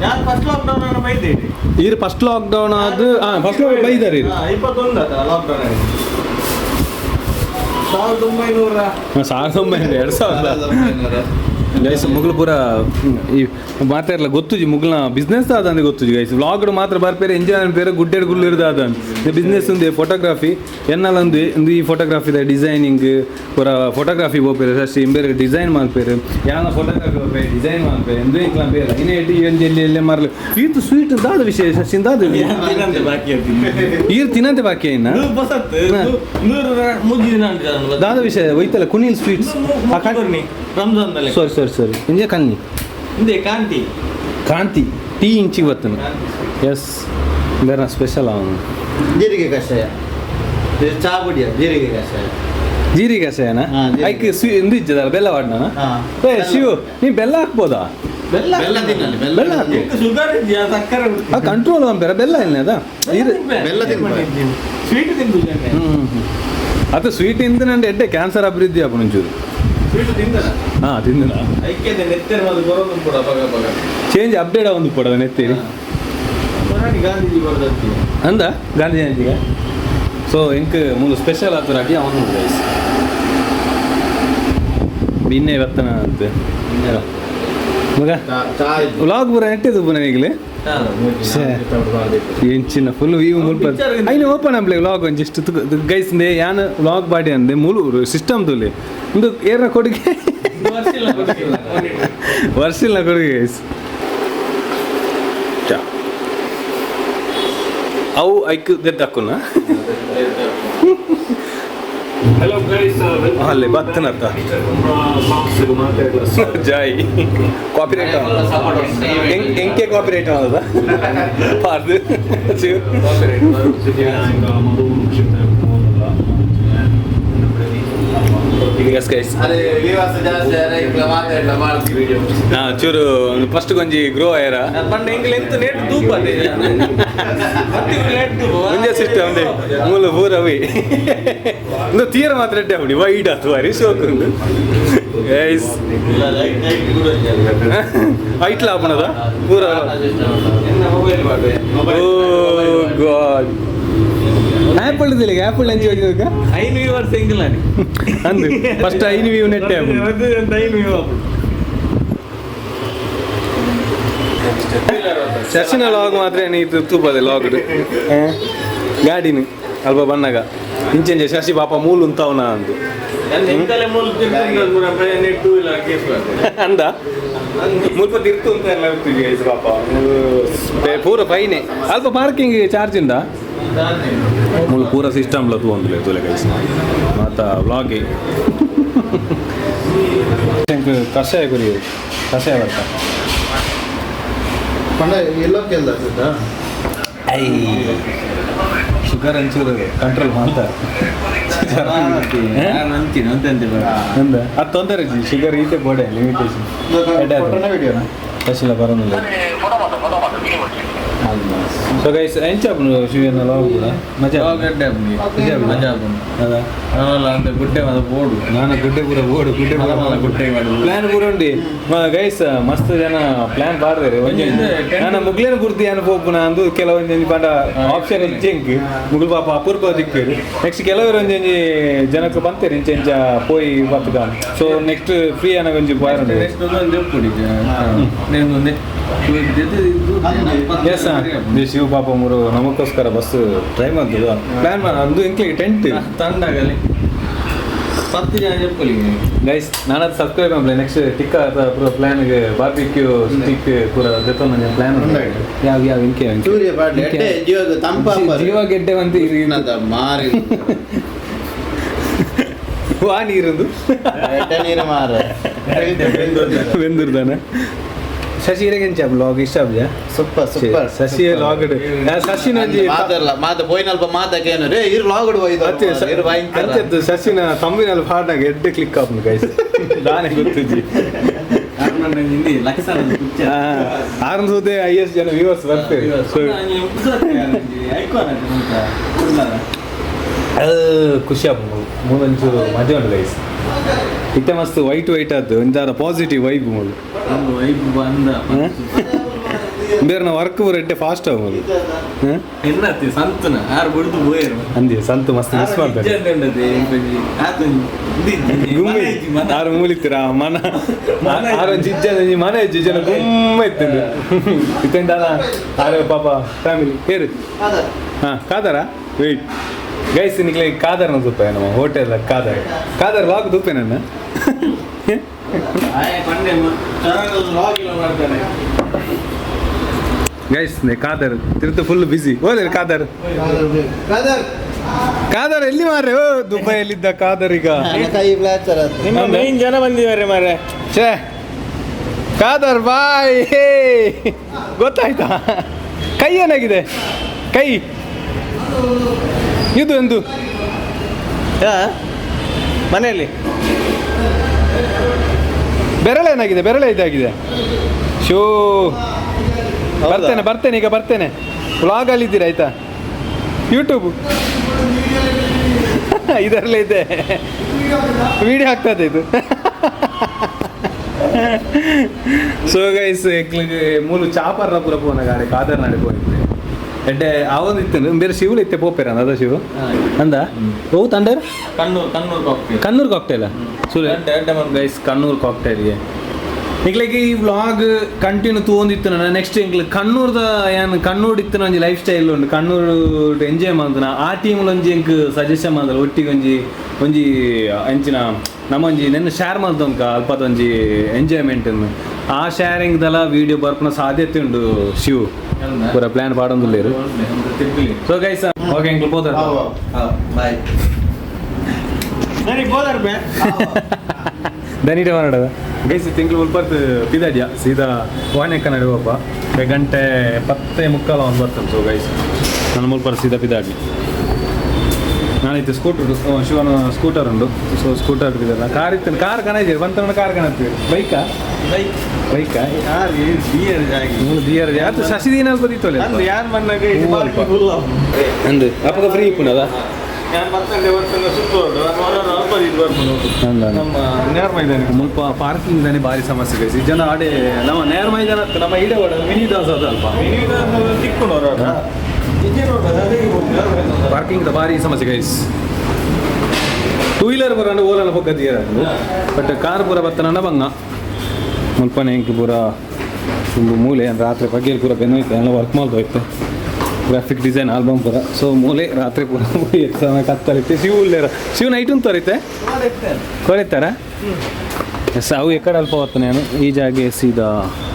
ಯಾರು ಫಸ್ಟ್ ಲಾಕ್ಡೌನ್ ಅನ್ನು ಬೈದೇರಿ ಇರು ಫಸ್ಟ್ ಲಾಕ್ಡೌನ್ ಅದು ಫಸ್ಟ್ ಬೈದಾರೆ 21 ಅದ ಲಾಕ್ಡೌನ್ 1900 1900 2000 ಗೈಸ್ ಮುಗುಳು ಪೂರ ಈ ಮಾತಾಡಲ್ಲ ಗೊತ್ತುಜಿ ಮುಗ್ಲ ಬಿಸ್ನೆಸ್ ಆದಂದು ಗೊತ್ತುಜಿ ಗೈಸ್ ವ್ಲಾಗ್ಡು ಮಾತ್ರ ಬರ್ಪೇರೆ ಎಂಜಾಯ್ ಬೇರೆ ಗುಡ್ಡೆಡ್ ಗುಳ್ಳು ಇರೋದು ಅದಂತ ಬಿಸ್ನೆಸ್ ಒಂದು ಫೋಟೋಗ್ರಾಫಿ ಎನ್ನಲ್ಲ ಒಂದು ಈ ಫೋಟೋಗ್ರಾಫಿದ ಡಿಸೈನಿಂಗ್ ಪೂರ ಫೋಟೋಗ್ರಾಫಿ ಹೋಗ್ಬೇರೆ ಅಷ್ಟೇ ಬೇರೆ ಡಿಸೈನ್ ಮಾಡ್ಪೇರು ಯಾನ ಫೋಟೋಗ್ರಾಫಿ ಹೋಗ್ಬೇಕು ಡಿಸೈನ್ ಮಾಡ್ಪೇರು ಎಂದು ಇಂಕ್ಲ ಬೇರೆ ಇನ್ನೇಟಿ ಎಲ್ಲಿ ಎಲ್ಲೇ ಮಾರಲು ಇದು ಸ್ವೀಟ್ ದಾದ ವಿಷಯ ಸಚಿನ್ ದಾದ ಈರು ತಿನ್ನಂತೆ ಬಾಕಿ ಇನ್ನ ದಾದ ವಿಷಯ ಒಯ್ತಲ್ಲ ಕುನಿಲ್ ಸ್ವೀಟ್ಸ್ ರಂಜಾನ್ದಲ್ಲಿ ಸರಿ ಇಂಜೆ ಕನ್ನಿ ಕಾಂತಿ ಟೀ ಇಂಚಿ ಬರ್ತನು ಎಸ್ ಬೇರೆ ಸ್ಪೆಷಲ್ ಅವನು ಜೀರಿಗೆ ಕಷಾಯ ಚಾ ಪುಡಿಯ ಜೀರಿಗೆ ಕಷಾಯ ಜೀರಿಗೆ ಕಷಾಯನ ಐಕ್ ಇಂದು ಇದ್ದಲ್ಲ ಬೆಲ್ಲ ವಾಡ್ನ ಏ ಶಿವು ನೀ ಬೆಲ್ಲ ಹಾಕ್ಬೋದಾ ಬೆಲ್ಲ ಹಾಕಿ ಶುಗರ್ ಇದೆಯಾ ಸಕ್ಕರೆ ಕಂಟ್ರೋಲ್ ಬೇರೆ ಬೆಲ್ಲ ಇಲ್ಲ ಅದ ಬೆಲ್ಲ ಸ್ವೀಟ್ ತಿಂದು ಅದು ಸ್ವೀಟ್ ಇಂದ ನಂದು ಎಡ್ಡೆ ಕ್ಯಾನ್ಸರ್ ಅಭಿವೃದ್ಧಿ ಆಪಣ ಒಂಚೂರು ಸ್ವೀಟ್ ತಿಂದನ ಹಾಂ ತಿಂದಿನ ಐಕ್ಯದ ನೆತ್ತೇರು ಅದು ಬರೋದು ಕೂಡ ಬಗ ಚೇಂಜ್ ಅಪ್ಡೇಟ್ ಒಂದು ಕೊಡೋದು ನೆತ್ತೀರಿ ಗಾಂಧೀಜಿ ಬರೋದಕ್ಕೆ ಅಂದ ಗಾಂಧಿ ಜಯಂತಿಗೆ ಸೊ ಇಂಕ್ ಮೂರು ಸ್ಪೆಷಲ್ ಆತರಾಗಿ ಅವನು ಗೈಸ್ ಬಿನ್ನೆ ಇವತ್ತನ ಅಂತ ಮಗ ವ್ಲಾಗ್ ಬರ ನೆಟ್ಟಿದ್ದು ಪುನಃ ಈಗಲೇ ಎಂಚಿನ ಫುಲ್ ವ್ಯೂ ಮುಲ್ಪ ಐನು ಓಪನ್ ಆಗ್ಲಿ ವ್ಲಾಗ್ ಒಂದು ಜಸ್ಟ್ ಗೈಸ್ ಯಾನು ವ್ಲಾಗ್ ಬಾಡಿ ಅಂದೆ ಮೂಲು ಸಿಸ್ಟಮ್ ತುಲಿ ಒಂದು ಏರ್ನ ಕೊಡುಗೆ ವರ್ಷಿಲ್ಲ ಕೊಡುಗೆ ಗೈಸ್ ಅವು ಐಕ್ ದೆದ್ದಾಕುನ Hello guys, ಅಲ್ಲೇ ಬತ್ತನತ್ತ ಜಾಯ್ ಕಾಪಿರೈಟ್ ಎಂಕೆ ಕಾಪಿರೈಟ್ ಆದ ಪಾರ್ದು ಚೂರು ಫಸ್ಟ್ ಕೊಂಚಿ ಗ್ರೋ ಆಯ್ರ ಮುಂಜೆ ಸಿಸ್ಟಮ್ ಒಂದೇ ಮೂಲ ಪೂರವಿ ಒಂದು ತೀರ ಮಾತ್ರ ಎಡ್ಡೆ ಹುಡಿ ವೈಡ್ ಅಥವಾ ರಿಸೋಕುಂದು ಗೈಸ್ ಐಟ್ಲ ಆಪಣದ ಪೂರ ಓ ಗಾಡ್ ಆ್ಯಪಲ್ ಇದಿಲ್ಲ ಆ್ಯಪಲ್ ಹಂಚಿ ಹೋಗಿದಾಗ 5 ವರ್ಷ ಹೆಂಗಿಲ್ಲ ಅಂದು ಫಸ್ಟ್ 5 ವ್ಯೂ ನೆಟ್ಟೆ ಚರ್ಚಿನ ಲಾಗ್ ಮಾತ್ರ ಇದು ತೂಪದೆ ಲಾಗ್ ಗಾಡಿನ ಅಲ್ಪ ಬಣ್ಣಗ ಇಂಚೆಂಚೆ ಶಶಿ ಪಾಪ ಮೂಲು ಉಂತವನ ಅಂದು ಅಂದ ಮುಲ್ಪ ತಿರ್ತು ಅಂತ ಎಲ್ಲ ಇರ್ತೀವಿ ಪಾಪ ಪೂರ ಫೈನೆ ಅಲ್ಪ ಪಾರ್ಕಿಂಗ್ ಚಾರ್ಜ್ ಇಂದ ಮುಳು ಪೂರ ಸಿಸ್ಟಮ್ಲ ತೂಂದುಲೆ ತುಲೆ ಗೈಸ್ ಮಾತ ವ್ಲಾಗಿ ಕಷಾಯ ಕುರಿಯೋದು ಕಷಾಯ ಬರ್ತಾ ಎಲ್ಲೋ ಕೇಳ್ದ ಐ ಶುಗರ್ ಒಂಚೂರು ಕಂಟ್ರೋಲ್ ಮಾಡ್ತಾರೆ ಅಂದ ಅದು ತೊಂದರೆ ಶುಗರ್ ಈತೆ ಬೋಡೆ ಲಿಮಿಟೇಷನ್ ವಿಡಿಯೋನ ಕಸಿಲ್ಲ ಬರೋದಿಲ್ಲ ಸೊ ಗೈಸ್ ಎಂಚಾಪನು ಶಿವನ ಲಾಗ್ ಕೂಡ ಮಜಾ ಮಜಾ ಅದ ಅಂತ ಗುಡ್ಡೆ ಮದ ಬೋಡು ನಾನು ಗುಡ್ಡೆ ಪೂರ ಬೋಡು ಗುಡ್ಡೆ ಪೂರ ಗುಡ್ಡೆ ಪ್ಲಾನ್ ಪೂರ ಉಂಡಿ ಗೈಸ್ ಮಸ್ತ್ ಜನ ಪ್ಲಾನ್ ಬಾರ್ದಾರೆ ನಾನು ಮುಗ್ಲೇನ ಗುರ್ತಿ ಏನು ಹೋಗ್ಬುನ ಅಂದು ಕೆಲವೊಂದು ಪಂಡ ಆಪ್ಷನ್ ಇಂಚೆಂಕ್ ಮುಗುಲ್ ಪಾಪ ಅಪೂರ್ವ ದಿಕ್ಕರು ನೆಕ್ಸ್ಟ್ ಕೆಲವರು ಒಂದೊಂದು ಜನಕ್ಕೆ ಬಂತೇರಿ ಇಂಚೆ ಇಂಚ ಪೋಯಿ ಬತ್ತಗ ಸೊ ನೆಕ್ಸ್ಟ್ ಫ್ರೀ ಅನ್ನ ಒಂಜಿ ಬಾಯ್ ಎಸ್ ಶಿವ ಪಾಪ ಮೂರು ನಮಗೋಸ್ಕರ ಬಸ್ ಟ್ರೈ ಮಾಡ್ತದ ಪ್ಲಾನ್ ಮಾಡ ಅಂದು ಇಂಕ್ಲಿಗೆ ಟೆಂಟ್ ತಂಡಾಗಲಿ 10 ಜನ చెప్పలి ಗೈಸ್ ನಾನು ಅದು ಸಬ್ಸ್ಕ್ರೈಬ್ ಮಾಡಲಿ ನೆಕ್ಸ್ಟ್ ಟಿಕ್ಕ ಪೂರ ಪ್ಲಾನ್ಗೆ ಬಾರ್ಬಿಕ್ಯೂ ಸ್ಟಿಕ್ ಪೂರ ಜೊತೆ ನನ್ನ ಪ್ಲಾನ್ ಯಾವ ಇಂಕೆ ಸೂರ್ಯ ಪಾಡ್ಲಿ ಎಡ್ಡೆ ಜೀವಾಗ ತಂಪ ಜೀವ ಗೆಡ್ಡೆ ಅಂತ ಮಾರಿ ವಾ ನೀರುಂದು ಎಡ್ಡೆ ನೀರು ಮಾರ ಬೆಂದಿರ್ದಾನೆ ಶಶಿ ಇರಗೆಂಚ ಬ್ಲಾಗ್ ಇಷ್ಟ ಆಬ್ಜಾ ಸೂಪರ್ ಶಶಿ ಲಾಗ್ ಶಶಿನ ಮಾತಲ್ಲ ಮಾತ ಬೋಯ್ನಲ್ಪ ಮಾತಕೇನು ರೇ ಇರು ಲಾಗಡ್ ಹೋಯ್ತು ಇರು ಭಯಂಕರ ಅಂಚದ್ದು ಶಶಿನ ತಮ್ಮಿನಲ್ಲಿ ಹಾಡ್ನಾಗ ಎಡ್ಡೆ ಕ್ಲಿಕ್ ಆಪ್ನು ಗೈಸ್ ನಾನೇ ಗೊತ್ತಿದ್ದಿ ಹಿಂದಿ ಲಕ್ಷಣ ಆರ್ನ ಸೋದೆ ಐಎಸ್ ಜನ ವ್ಯೂವರ್ಸ್ ಬರ್ತಾರೆ ಖುಷಿ ಆಪ್ ಮೂಲಂಚೂರು ಮಜಾ ಉಂಟು ಗೈಸ್ ಇತ್ತೆ ಮಸ್ತ್ ವೈಟ್ ಆದ್ದು ಒಂಥರ ಪಾಸಿಟಿವ್ ವೈಬ್ ಮೂಲು ವೈಬ್ ಬಂದ ಬೇರೆ ವರ್ಕ್ ರೆಡ್ಡೆ ಫಾಸ್ಟ್ ಆಗೋದು ಎನ್ನತ್ತಿ ಸಂತನ ಆರು ಬಿಡುದು ಬೋಯರು ಅಂದಿ ಸಂತು ಮಸ್ತ್ ಮಿಸ್ ಮಾಡ್ತಾರೆ ಆರು ಮೂಲಿತ್ತೀರ ಮನ ಆರು ಜಿಜ್ಜನ ಮನೆ ಜಿಜ್ಜನ ಗುಮ್ಮ ಇತ್ತಂದು ಇತ್ತಂದ ಆರು ಪಾಪ ಫ್ಯಾಮಿಲಿ ಹೇರು ಹಾಂ ಕಾದಾರ ವೆಯ್ಟ್ ಗೈಸ್ ನಿಕ್ಲೆ ಕಾದಾರ್ನ ತುಪ್ಪ ನಮ್ಮ ಹೋಟೆಲ್ ಕಾದಾರ್ ವಾಕ್ ತುಪ್ಪೆ ನನ್ನ ಗೈಸ್ ಕಾದರ್ ತಿರುತು ಫುಲ್ ಬಿಸಿ ಹೋದ್ರೆ ಕಾದರ್ ಎಲ್ಲಿ ಮಾರ್ರೆ ಓ ದುಬೈಯಲ್ಲಿದ್ದ ಕಾದರ್ ಈಗ ನಿಮ್ಮ ಮೇನ್ ಜನ ಬಂದಿದ್ದಾರೆ ಮಾರೆ ಛೇ ಕಾದರ್ ಬಾಯ್ ಹೇ ಗೊತ್ತಾಯ್ತಾ ಕೈ ಏನಾಗಿದೆ ಕೈ ಇದು ಎಂದು ಮನೆಯಲ್ಲಿ ಬೆರಳೇನಾಗಿದೆ ಬೆರಳೆ ಇದಾಗಿದೆ ಶೋ ಬರ್ತೇನೆ ಈಗ ಬರ್ತೇನೆ ವ್ಲಾಗಲ್ಲಿ ಇದ್ದೀರಾ ಆಯ್ತಾ ಯೂಟ್ಯೂಬ್ ಇದರಲ್ಲೇ ಇದೆ ವಿಡಿಯೋ ಆಗ್ತದೆ ಇದು ಸೊ ಗೈಸ್ ಮೂಲು ಚಾಪರ್ನ ಪೂರ ಪೋನ ಗಾಡಿ ಕಾದರ್ ನಾಡಿ ಹೋಗಿದ್ದೆ ಎಡ್ಡೆ ಅವನು ಇತ್ತು ಬೇರೆ ಶಿವಲು ಇತ್ತೆ ಪೋಪೇರ ಅದ ಶಿವ ಅಂದ ಓ ತಂಡರ್ ಕಣ್ಣೂರು ಕಾಕ್ಟೇಲ ಗೈಸ್ ಕಣ್ಣೂರು ಕಾಕ್ಟೇಲ್ಗೆ ಈಗ್ಲಿಗೆ ಈ ವ್ಲಾಗ್ ಕಂಟಿನ್ಯೂ ತಗೊಂಡಿತ್ತು ನಾನು ನೆಕ್ಸ್ಟ್ ಇಂಗ್ಲ ಕಣ್ಣೂರ್ದ ಏನು ಕಣ್ಣೂರು ಇತ್ತು ಒಂಜಿ ಲೈಫ್ ಸ್ಟೈಲ್ ಉಂಟು ಕಣ್ಣೂರು ಎಂಜಾಯ್ ಮಾಡ್ತಾನ ಆ ಟೀಮಲ್ಲಿ ಒಂಜಿ ಎಂಕ್ ಸಜೆಷನ್ ಮಾಡಿದ್ರೆ ಒಟ್ಟಿಗೆ ಒಂಜಿ ಅಂಚಿನ ನಮ್ಮೊಂಜಿ ನೆನ್ನೆ ಶೇರ್ ಮಾಡ್ದೊಂಕ ಅಲ್ಪದ ಒಂಜಿ ಎಂಜಾಯ್ಮೆಂಟ್ ಆ ಶೇರಿಂಗ್ದೆಲ್ಲ ವಿಡಿಯೋ ಬರ್ಪನ ಸಾಧ್ಯತೆ ಉಂಟು ಶಿವ್ ಪೂರ ಪ್ಲಾನ್ ಪಾಡೊಂದುಲ್ಲೇರು ಸೊ ಗೈಸ್ ಓಕೆ ಎಂಕ್ಲು ಬೋದರ್ ಬಾಯ್ ದನಿಟ ಮಾರಾಡದ ಗೈಸ್ ತಿಂಗಳು ಉಲ್ಪರ್ತು ಪಿದಾಡ್ಯ ಸೀದಾ ವಾನೆಕ್ಕ ನಡೆಯುವಪ್ಪ ಗಂಟೆ 10:45 ಅವ್ನು ಬರ್ತಾನೆ ಸೊ ಗೈಸ್ ನನ್ನ ಮುಲ್ಪರ್ ಸೀದಾ ಪಿದಾಡಿ ನಾನಿತ್ತು ಸ್ಕೂಟರ್ ಶಿವನ ಸ್ಕೂಟರ್ ಉಂಟು ಸೊ ಸ್ಕೂಟರ್ ಇದ್ದಲ್ಲ ಕಾರ್ ಇತ್ತು ಕಾರ್ ಕಣೀರಿ ಬಂತ ಕಾರ್ ಕಾಣತ್ತೀವಿ ಬೈಕಾ ದಿಯರ್ ಯಾರು ಶಶಿ ದೀನ ಬರೀತೋಲೆ ಯಾರು ಬಂದಾಗ ಅಂದು ಅಪ್ಪಗ ಫ್ರೀ ಇಪ್ಪುಣದ ಮುಲ್ಪ ಪಾರ್ಕಿಂಗ್ ದಾನೆ ಭಾರಿ ಸಮಸ್ಯೆ ಗೈಸ್ ಈ ಜನ ಆಡೆ ನಮ್ಮ ನೇರ ಮೈದಾನ ನಮ್ಮ ಈಡೆ ಮಿನಿ ದಾಸ್ ಅದ ಅಲ್ಪ ಪಾರ್ಕಿಂಗ್ ಭಾರಿ ಸಮಸ್ಯೆ ಗೈಸ್ ಟೂ ವೀಲರ್ ಬರೋಣ ಓಲನ ಹೋಗದಿಯರ ಬಟ್ ಕಾರ್ ಪೂರ ಬತ್ತನ ಬಂಗ ಮುಲ್ಪನೆ ಎಂಕ್ ಪೂರ ಒಂದು ಮೂಲೆ ರಾತ್ರಿ ಬಗ್ಗೆಯಲ್ಲಿ ಪೂರ ಬೆನ್ನೋಯ್ತು ಎಲ್ಲ ವರ್ಕ್ ಮಾಡ್ದೋಯ್ತು ಗ್ರಾಫಿಕ್ ಡಿಸೈನ್ ಆಲ್ಬಮ್ ಪೂರ ಸೊ ಮೂಲೆ ರಾತ್ರಿ ಪೂರ ಕತ್ತರಿತ್ತೆ ಶಿವ ನೈಟ್ ಉಂಟು ತೋರಿತೆ ಕೊರಿತಾರ ಎಸ್ ಅವು ಎಕಡೆ ಅಲ್ಪ ಹೊತ್ತು ನಾನು ಈ ಜಾಗೆ ಸೀದಾ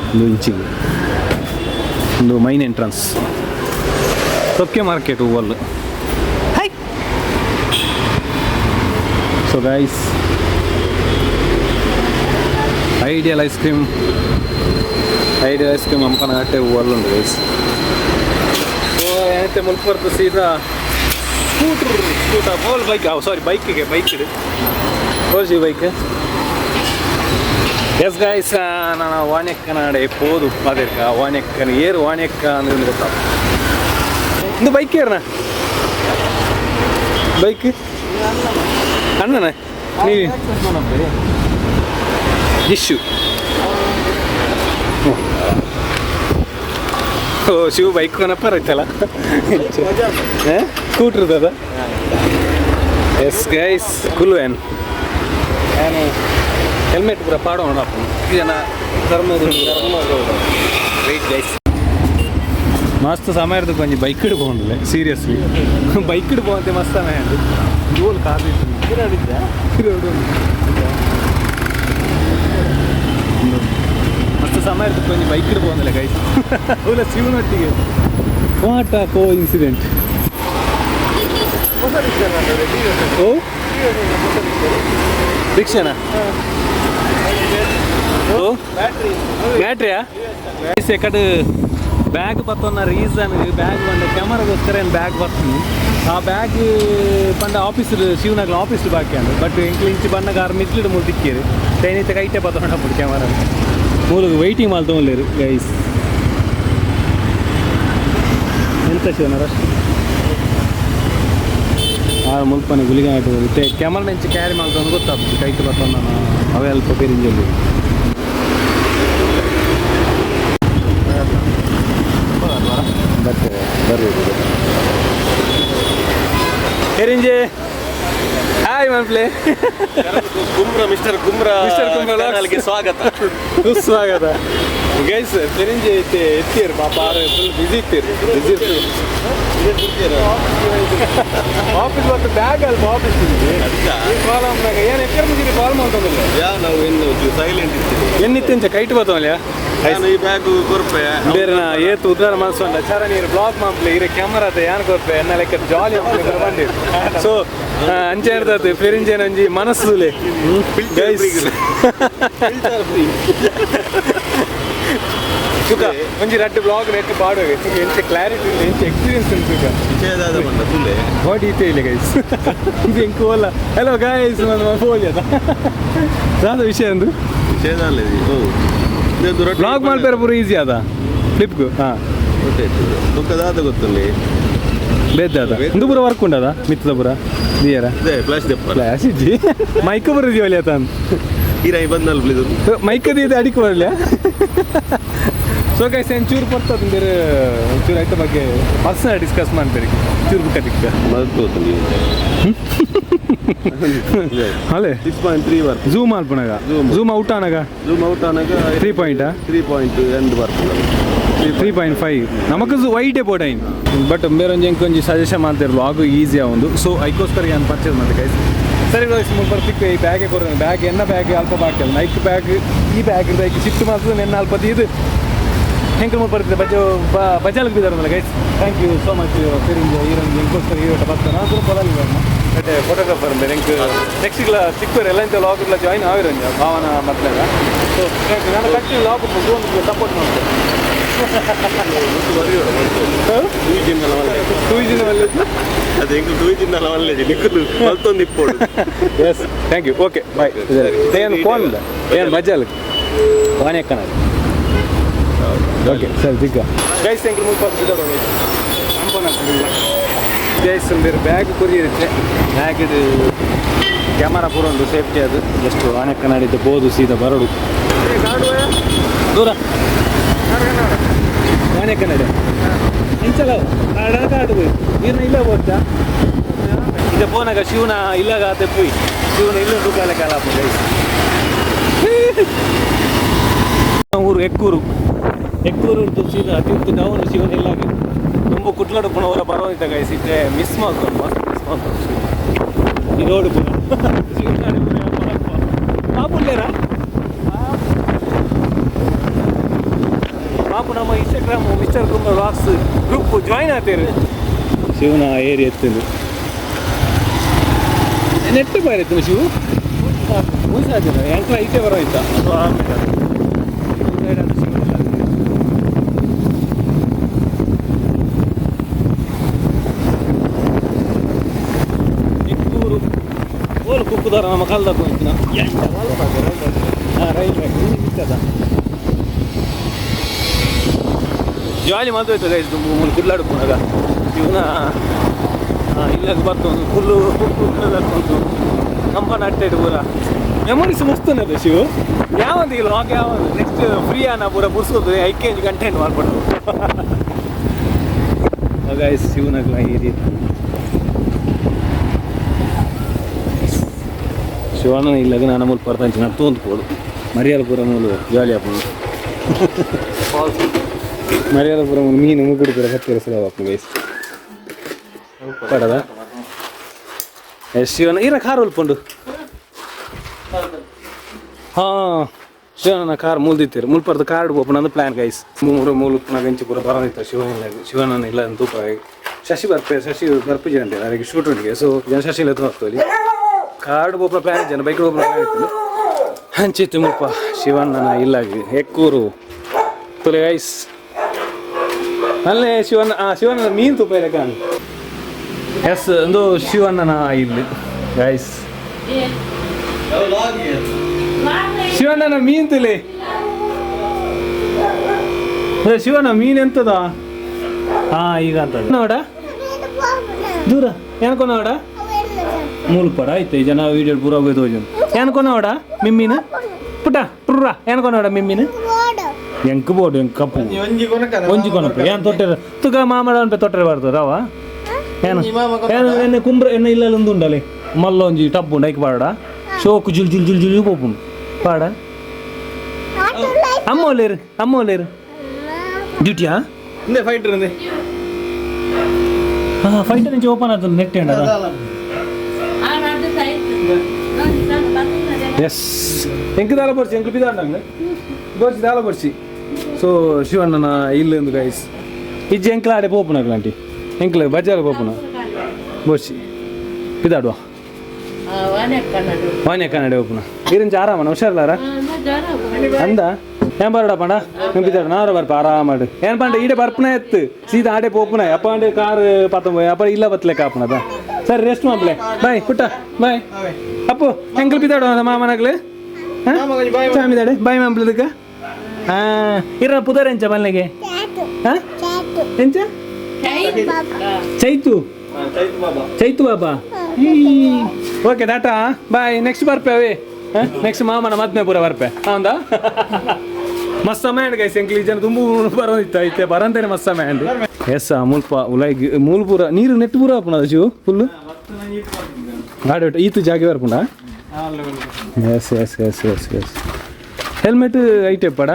ಒಂದು ಇಂಚಿಗೆ ಒಂದು ಮೈನ್ ಎಂಟ್ರನ್ಸ್ ತೊಕ್ಕೆ ಮಾರ್ಕೆಟ್ ಹೂವಲ್ಲು ಹೈ so guys Ideal ice cream ಅಮ್ಮನ ಅಟ್ಟೆ ಹೂವಲ್ಲುಂಟು ಗೈಸ್ ಸೊ ಏನೈತೆ ಮುಲ್ಪರ್ತು ಸೀದಾ ಸ್ಕೂಟರ್ ಬೋಲ್ ಬೈಕ್ ಸಾರಿ ಬೈಕಿಗೆ ಬೈಕ್ ಇದೆ ತೋರಿಸಿ ಬೈಕ್ ಎಸ್ ಗೈಸ್ ನಾನು ವಾಣ್ಯಕ್ಕ ನಾಡೆ ಪೋದು ಅದಕ್ಕ ವಾಣ್ಯಕ್ಕನ ಏರು ವಾಣ್ಯಕ್ಕ ಅಂದ್ರೆ ಗೊತ್ತಾಗ ಇದು ಬೈಕ್ ಏರ್ನ ಬೈಕ್ ಅಣ್ಣನ ನೀವು ಇಶ್ಯೂ ಓ ಶಿವ ಬೈಕ್ ಏನಪ್ಪ ರೈತಲ್ಲ ಸ್ಕೂಟ್ರದ ಎಸ್ ಗೈಸ್ ಕುಲ್ವೇನ್ ನಾನು ಹೆಲ್ಮೆಟ್ ಪೂರ ಪಾಡೋಣ ಜನ ಧರ್ಮದ ವೆಯ್ಟ್ ಗೈಸ್ ಮಸ್ತ್ ಸಮಯ ಇರ್ತದೆ ಕೊಂಚ ಬೈಕ್ ಹಿಡ್ಕೊಂಡ್ಲೆ ಸೀರಿಯಸ್ಲಿ ಬೈಕ್ ಹಿಡ್ಕೊಂತೆ ಮಸ್ತ್ ಸಮಯ ಅದು ಗೋಲ್ ಕಾದಿತ್ತು ಮಸ್ತ್ ಸಮಯ ಇರ್ತದೆ ಕೊಂಚ ಬೈಕ್ ಹಿಡ್ಕೊಂಡಲೆ ಗೈಸ್ ಅವಳ ಶಿವನೊಟ್ಟಿಗೆ ವಾಟ್ ಅ ಕೋ ಇನ್ಸಿಡೆಂಟ್ ಓ ರಿಕ್ಷಾನಾ ಓ ಬ್ಯಾಟ್ರಿಯಾ ಎಕಡೆ ಬ್ಯಾಗ್ ಬತ್ತೊನ್ನ ರೀಸನ್ ಬ್ಯಾಗ್ ಬಂದ ಕ್ಯಾಮರಾಗೋಸ್ಕರ ಏನು ಬ್ಯಾಗ್ ಬರ್ತೀನಿ ಆ ಬ್ಯಾಗ್ ಪಂಡ ಆಫೀಸ್ ಶಿವನಾಗ್ಲ ಆಫೀಸ್ ಬಾಕಿ ಅಂದು ಬಟ್ ಇಂಚಿ ಬಣ್ಣಗ ಆರು ಮಿಸ್ಲಿಡ್ ಮೂರು ದಿಕ್ಕೇರಿ ಟೈನೈತೆ ಕೈಟೆ ಬತ್ತೊಂಡప్పుడు ಕ್ಯಾಮರಾ ಮೂರು ವೆಯ್ಟಿಂಗ್ ಮಾಲ್ ತೊಗೊಳ್ಳೇರು ಗೈಸ್ ಎಂತ ಶಿವನ ರಶ್ ಮುಲ್ಪನೆ ಗುಲಿಗೆ ಆಟ ಕ್ಯಾಮರಾ ನೆಂಚಿ ಕ್ಯಾರಿ ಮಾಡ್ಕೊಂಡು ಗೊತ್ತಾಗ್ತದೆ ಕೈಟ್ ಬರ್ತೊಂದು ನಾನು ಅವೇ ಅಲ್ಪ ಪೇರಿಂಜಲ್ಲಿ ಬರ್ತೇವೆ ಬರ್ರಿ ಹೇರಿಂಜೆ ಹಾಯ್ ಮನ್ಪ್ಲೆ ಮಿಸ್ಟರ್ ಕುಂಬ್ರ ಚಾನಲ್ಗೆ ಸ್ವಾಗತ ಸ್ವಾಗತ ಗೈಸ್ ಫೆರಿಂಜೆ ಎತ್ತೀರಿ ಪಾಪ ಫುಲ್ ಬಿಸಿ ಇರ್ತೀರಿ ಆಫೀಸ್ ಮತ್ತು ಬ್ಯಾಗ್ ಅಲ್ಪ ಆಫೀಸ್ ಪ್ರಾಬ್ಲಮ್ನಾಗ ಏನು ಎಕ್ಕರ್ ಮುಗಿರಿ ಕಾಲ್ ಮಾಡ್ತಂದಿಲ್ಲ ನಾವು ಇನ್ನು ಸೈಲೆಂಟ್ ಇರ್ತೀವಿ ಎನ್ನಿತ್ತೆಂಚ ಕೈಟ್ ಬರ್ತವಲ್ಲ ಈ ಬ್ಯಾಗ್ ಕೊರ್ಪೆ ಬೇರೆ ಏತು ಉದ್ದಾರ ಮನಸ್ಸು ಚರ ನೀರು ಬ್ಲಾಗ್ ಮಾಡ್ಲಿ ಇರ ಕ್ಯಾಮರಾ ಅದ ಏನು ಕೊರ್ಪೆ ಎನ್ನ ಲೆಕ್ಕ ಜಾಲಿ ಬಂದಿರಿ ಸೊ ಅಂಚೆ ಇರ್ತದೆ ಫೆರಿಂಜೆನ ಒಂಜಿ ಮನಸ್ಸುಲೆ ಸುಖ ಒಂಜಿ ರಡ್ಡು ಬ್ಲಾಗ್ ನೆಟ್ಟು ಪಾಡುವೆ ಎಂಚ ಕ್ಲಾರಿಟಿ ಇಲ್ಲ ಎಂಚ ಎಕ್ಸ್ಪೀರಿಯನ್ಸ್ ಉಂಟು ವಿಷಯದಾದ ಬಂದ ತುಲೆ ಬಾಡಿ ಇತ್ತೇ ಇಲ್ಲ ಗೈಸ್ ಇದು ಹೆಂಗೆ ಹೋಲ್ಲ ಹಲೋ ಗೈಸ್ ನನ್ನ ಫೋನ್ ಅದ ಯಾವ್ದು ವಿಷಯ ಅಂದು ವಿಷಯದಲ್ಲ ಬ್ಲಾಗ್ ಮಾಡ್ತಾರೆ ಪೂರ ಈಸಿ ಅದ ಫ್ಲಿಪ್ಗು ಹಾಂ ದುಃಖದಾದ ಗೊತ್ತಲ್ಲಿ ಬೇದ ಅದ ಇಂದು ಪೂರ ವರ್ಕ್ ಉಂಟದ ಮಿತ್ತದ ಪೂರ ದಿಯರ ಫ್ಲಾಶ್ ದೆಪ್ಪ ಫ್ಲಾಶ್ ಇಜ್ಜಿ ಮೈಕ ಬರೋದಿವಲ್ಲ ಆತ ಈರಾಯಿ ಬಂದಲ್ಲ ಪ್ಲೀಸ್ ಮೈಕದ ಇದು ಅಡಿಕೆ ಬರಲ್ಲ ಸೊ ಗೈಸ್ ಒಂಚೂರು ಬರ್ತದೆ ಬೇರೆ ಒಂಚೂರು ಆಯ್ತ ಬಗ್ಗೆ ಪರ್ಸನಲ್ ಡಿಸ್ಕಸ್ ಮಾಡ್ತೀರಿ ಚೂರು ಬುಕ್ಕ ದಿಕ್ಕ ಅಲ್ಲೇ 6.3 ವರ್ಕ್ ಝೂಮ್ ಅಲ್ಪನಾಗ ಝೂಮ್ ಔಟ್ ಆನಾಗ 3 ಪಾಯಿಂಟಾ 3 ಎಂಡ್ ವರ್ಕ್ 3.5 ನಮಗೂ ವೈಟೇ ಬೋಡೈನ್ ಬಟ್ ಬೇರೆ ಒಂಜಿ ಸಜೆಷನ್ ಮಾಡ್ತಿರ್ಲು ಆಗು ಈಸಿ ಒಂದು ಸೊ ಅದಕ್ಕೋಸ್ಕರ ಏನು ಪರ್ಚೇಸ್ ಮಾಡಿದೆ ಗೈಸ್ ಸರಿ ಗೈಸ್ ಬರ್ತಿಕ್ಕೆ ಈ ಬ್ಯಾಗೆ ಕೊಡೋದು ಬ್ಯಾಗ್ ಎನ್ನ ಬ್ಯಾಗ್ ಅಲ್ಪ ಬಾಕಲ್ಲ ನೈಕ್ ಬ್ಯಾಗ್ ಈ ಬ್ಯಾಗ್ ಇದಕ್ಕೆ ಶಿಫ್ಟ್ ಮಾಡ್ತದೆ ನೆನ್ನ ಅಲ್ಪದ ಇದು ಹೆಂಗೆ ಬರ್ತಿದೆ ಬಜಾಲ್ಗೆ ಬಿದ್ದಾರಲ್ಲ guys thank you so much ಫಿರಿಂಗ್ ಈರಂಗೆ ಹೆಂಗೋಸ್ಕರ ಈ ಬರ್ತಾನೆ ನಾನು ಸ್ವಲ್ಪ ಬರಲ್ಲ ಮತ್ತೆ ಫೋಟೋಗ್ರಾಫರ್ ಅಂದ್ರೆ ಹೆಂಗೆ ನೆಕ್ಸ್ಟ್ಗಳ ಚಿಕ್ಕವರು ಎಲ್ಲ ಇಂಥ ಲಾಗ್ಗಳ ಜಾಯಿನ್ ಆಗಿರಂಜ ಭಾವನ ಮೊದಲಾಗ ಸೊ ನಾನು ಕಂಟಿನ್ಯೂ ಲಾಗ್ ಒಂದು ಸಪೋರ್ಟ್ ಮಾಡ್ತೇನೆ yes thank you okay bye ಏನು ಫೋನ್ ಇಲ್ಲ ಏನು ಬಜಾಲ್ ವಾಣಿ ಅಕ್ಕನ ಓಕೆ ಸರ್ ದಿಗ್ಗ ಗೈಸ್ ಥ್ಯಾಂಕ್ ಯು ಗೈಸ್ ಬೇರೆ ಬ್ಯಾಗ್ ಕೊರಿ ಇರುತ್ತೆ ಬ್ಯಾಗ್ ಇದು ಕ್ಯಾಮರಾ ಪೂರ ಒಂದು ಸೇಫ್ಟಿ ಅದು ಎಷ್ಟು ವಾಣಿ ಕನ್ನಡಿದ್ದು ಬೋದು ಸೀದಾ ಬರಡು ದೂರ ವಾಣಿ ಕನ್ನಡಿ ಇಂಚಲ ಕಾಡು ನೀರ್ನ ಇಲ್ಲ ಹೋಗ್ತಾ ಇದು ಫೋನಾಗ ಶಿವನ ಇಲ್ಲಾಗ ತೆಪ್ಪಿ ಶಿವನ ಇಲ್ಲೊಂದು ಕಾಲ ಕಾಲಪ್ಪ ಗೈಸ್ ಊರು ಎಕ್ಕೂರು ಸೀದಾ ಅತಿ ನಾವು ಶಿವನ ಇಲ್ಲಾಗ ತುಂಬ ಕುಟ್ಲಾಡು ಪುನಃ ಬರೋದಿದ್ದ ಗೈಸ್ ಇದ್ರೆ ಮಿಸ್ ಮಾಡ್ಕೊಂಡು ಮಸ್ತ್ ಮಿಸ್ ಮಾಡ್ಕೊಂಡು ಈ ರೋಡ್ ಪುನಃ ಶಿವನಾಡಿ ಪಾಪುಲ್ಲೇರ ಪಾಪು ನಮ್ಮ ಇನ್ಸ್ಟಾಗ್ರಾಮು ಮಿಸ್ಟರ್.ಕುಂಬ್ರಾ ವ್ಲಾಗ್ಸ್ ಗ್ರೂಪ್ ಜಾಯಿನ್ ಆಗ್ತೀರಿ ಶಿವನ ಏರಿಯಾ ಎತ್ತಿದ್ದು ನೆಟ್ಟು ಬಾರಿತ್ತು ಶಿವು ಮುಗಿಸಾದಿಲ್ಲ ಎಂಟ್ರ ಈಚೆ ಬರೋಯ್ತಾ ಎಕ್ಕೂರು ಓಲು ಕುಕ್ಕುದಾರ ನಮ್ಮ ಕಾಲದಾಗ ಹೋಯ್ತು ಹಾಂ ರೈಲ್ ಇರ್ತದ ಜಾಲಿ ಮಾತಾಯ್ತು ಗೈಸ್ ಮುನ್ನ ಕುಡ್ಲಾಡ್ಕೊಂಡಾಗ ಇವನ ಇಲ್ಲಾಗ ಬರ್ತೊಂದು ಫುಲ್ಲು ಕುಡ್ಲಾಡ್ಕೊಂಡು ಕಂಪನ ಅಟ್ಟೆಡು ಪೂರ ಮೆಮೊರೀಸ್ ಮುಗಿಸ್ತದೆ ಶಿವು ಯಾವಂತ ಇಲ್ಲ ಲಾಗ್ ಯಾವಂತ ನೆಕ್ಸ್ಟ್ ಫ್ರೀ ಅನ್ನ ಪೂರ ಬುರ್ಸೋದು ಐಕೇಂಜ್ ಕಂಟೆಂಟ್ ಮಾಡ್ಬಿಟ್ಟು ಗೈಸ್ ಶಿವನಾಗ್ಲ ಈ ರೀತಿ ಶಿವನ ಇಲ್ಲಾಗ ನಾನು ಮೂಲ ಪರ್ತಾಂಚಿ ನಡ್ತು ಅಂದ್ಕೋದು ಮರಿಯಾಲಪುರ ಮೂಲು ಜಾಲಿ ಹಾಕೊಂಡು ಮರಿಯಾಲಪುರ ಮೀನು ಮುಗುಡ್ತಾರೆ ಹತ್ತಿರ ಸಲವಾಕು ಗೈಸ್ ಪಡದ ಶಿವನ ಇರ ಕಾರ್ ಉಲ್ಪುಂಡು ಹಾಂ ಶಿವನ ಕಾರ್ ಮುಲ್ದಿತ್ತೀರಿ ಮುಲ್ಪರ್ದ ಕಾರ್ಡ್ ಓಪನ್ ಅಂದ್ರೆ ಪ್ಲಾನ್ ಗೈಸ್ ಮೂಲು ಗಂಚಿ ಪೂರ ಬರೋದಿತ್ತ ಶಿವನ ಇಲ್ಲ ತೂಪ ಶಶಿ ಬರ್ಪೇಜಿ ಅಂತೆ ಅದಕ್ಕೆ ಶೂಟ್ ಉಂಟಿಗೆ ಸೊ ಜನ ಶಶಿ ಇಲ್ಲ ಹೋಗ್ತೀವಿ ಕಾರ್ಡ್ ಓಪನ್ ಪ್ಲಾನ್ ಜನ ಬೈಕ್ ಓಪನ್ ಪ್ಲಾನ್ ಇತ್ತು ಹಂಚಿತ್ತು ಮುಲ್ಪ ಶಿವಣ್ಣನ ಇಲ್ಲಾಗಿ ಎಕ್ಕೂರು ತುಲೆ ಗೈಸ್ ಅಲ್ಲೇ ಶಿವಣ್ಣನ ಮೀನು ತುಪ್ಪ ಇಲ್ಲ ಕಾಣ್ ಎಸ್ ಒಂದು ಶಿವಣ್ಣನ ಇಲ್ಲಿ ಗೈಸ್ ಶಿವಣ್ಣನ ಮೀನ್ ತುಲೆ ಶಿವಣ್ಣ ಮೀನ್ ಎಂತದ ಈಗ ಅಂತ ನೋಡ ದೂರ ಏನ್ಕೊ ನೋಡ ಮೂಲ್ಪಡ ಆಯ್ತು ಜನ ವೀಡಿಯೋ ಪೂರ ಹೋಗೋದು ಏನ್ಕೊ ನೋಡ ಮಿಮ್ಮಿನ ಪುಟ ಟುರ್ರ ಏನ್ಕೊ ನೋಡ ಮಿಮ್ಮಿನ ಎಂಕ್ ಬೋರ್ಡು ಎಂಕ್ ಕಪ್ಪು ಒಂಜಿ ಕೊನಕ ಒಂಜಿ ಕೊನಪ್ಪು ಏನು ತೊಟ್ಟರೆ ತುಗ ಮಾಮಡ ಅನ್ಪೆ ತೊಟ್ಟರೆ ಬರ್ತಾರೆ ಅವ ಏನು ಏನು ಎಣ್ಣೆ ಕುಂಬ್ರ ಎಣ್ಣೆ ಇಲ್ಲೆಲ್ಲ ಒಂದು ಉಂಡಲ್ಲಿ ಮಲ್ಲ ಒಂಜಿ ಟಬ್ಬು ಉಂಡು ಐಕ್ ಬಾಡ ಶೋಕು ಜುಲ್ ಜುಲ್ ಜುಲ್ ಜುಲ್ ಪೋಪುಂಡು ಬಾಡ ಅಮ್ಮ ಒಲ್ಲೇರು ಡ್ಯೂಟಿಯಾ ಇಂದೆ ಫೈಟರ್ ಇಂದೆ ಹಾಂ ಫೈಟರ್ నుంచి ಓಪನ್ ಆಗ್ತದೆ ನೆಟ್ ಎಂಡ ಎಸ್ ಎಂಕ್ ದಾಲ ಬರ್ಸಿ ಎಂಕ್ ಬಿದ್ದಾಡ ನಂಗೆ ಬರ್ಸಿ ದಾಲ ಬರ್ಸಿ ಸೊ ಶಿವಣ್ಣನ ಇಲ್ಲೊಂದು ಗೈಸ್ ಇಜ್ಜಿ ಎಂಕ್ಲ ಆಡೆ ಪೋಪುನ ಅಗ್ಲಾಂಟಿ ಎಂಕ್ಲ ಬಜಾರ್ ಪೋಪುನ ಬರ್ಸಿ ಬಿದ್ದಾಡುವ ವಾನೆ ಕನ್ನಡ ಓಪುನ ಇರಂಚ ಆರಾಮನ ಹುಷಾರ್ಲಾರ ಅಂದ ಏನ್ ಬರಡ ಪಂಡ ಬಿದ್ದಾಡ ನಾರು ಬರ್ಪ ಆರಾಮಾಡು ಏನ್ ಪಂಡ ಈಡೆ ಬರ್ಪನ ಎತ್ತು ಸೀದಾ ಆಡೆ ಪೋಪುನ ಅಪ್ಪ ಅಂಡೆ ಕಾರ್ ಪತ್ತೊಂಬ ಅಪ್ಪ ಇಲ್ಲ ಬತ್ಲೆ ಕಾಪುನದ ಸರಿ ರೆಸ್ಟ್ ಮಾಡ್ಲೆ ಬಾಯ್ ಪುಟ್ಟ ಬಾಯ್ ಅಪ್ಪು ಎಂಕ್ಲು ಬಿದ್ದಾಡು ಮಾಮನಗ್ಲು ಚಾಮಿದಾಡೆ ಬಾಯ್ ಮಾಂಪ್ಲದಕ್ಕ ಇರ ಪುದರ್ ಎಂಚ ಮಲ್ನೆಗೆ ಎಂಚ ಚೈತು ಚೈತು ಬಾಬಾ ಓಕೆ ದಾಟಾ ಬಾಯ್ ನೆಕ್ಸ್ಟ್ ಬರ್ಪೆ ಅವೇ ನೆಕ್ಸ್ಟ್ ಮಾಮನ ಮದ್ಮೆ ಪೂರ ಬರ್ಪೆ ಹೌದಾ ಮಸ್ತ್ ಸಮಯ ಅಂಡ್ ಗೈಸ್ ಎಂಕ್ಲಿ ಜನ ತುಂಬ ಬರೋದಿತ್ತು ಐತೆ ಬರಂತೇನೆ ಮಸ್ತ್ ಸಮಯ ಅಂಡ್ ಎಸ್ ಮುಲ್ಪ ಉಲಾಗಿ ಮೂಲ ಪೂರ ನೀರು ನೆಟ್ಟು ಪೂರ ಹಾಪುಣದ ಶಿವು ಫುಲ್ಲು ಗಾಡಿ ಒಟ್ಟು ಈತು ಜಾಗೆ ಬರ್ಪುಂಡ yes yes yes yes yes helmet ಐಟೆ ಪಡ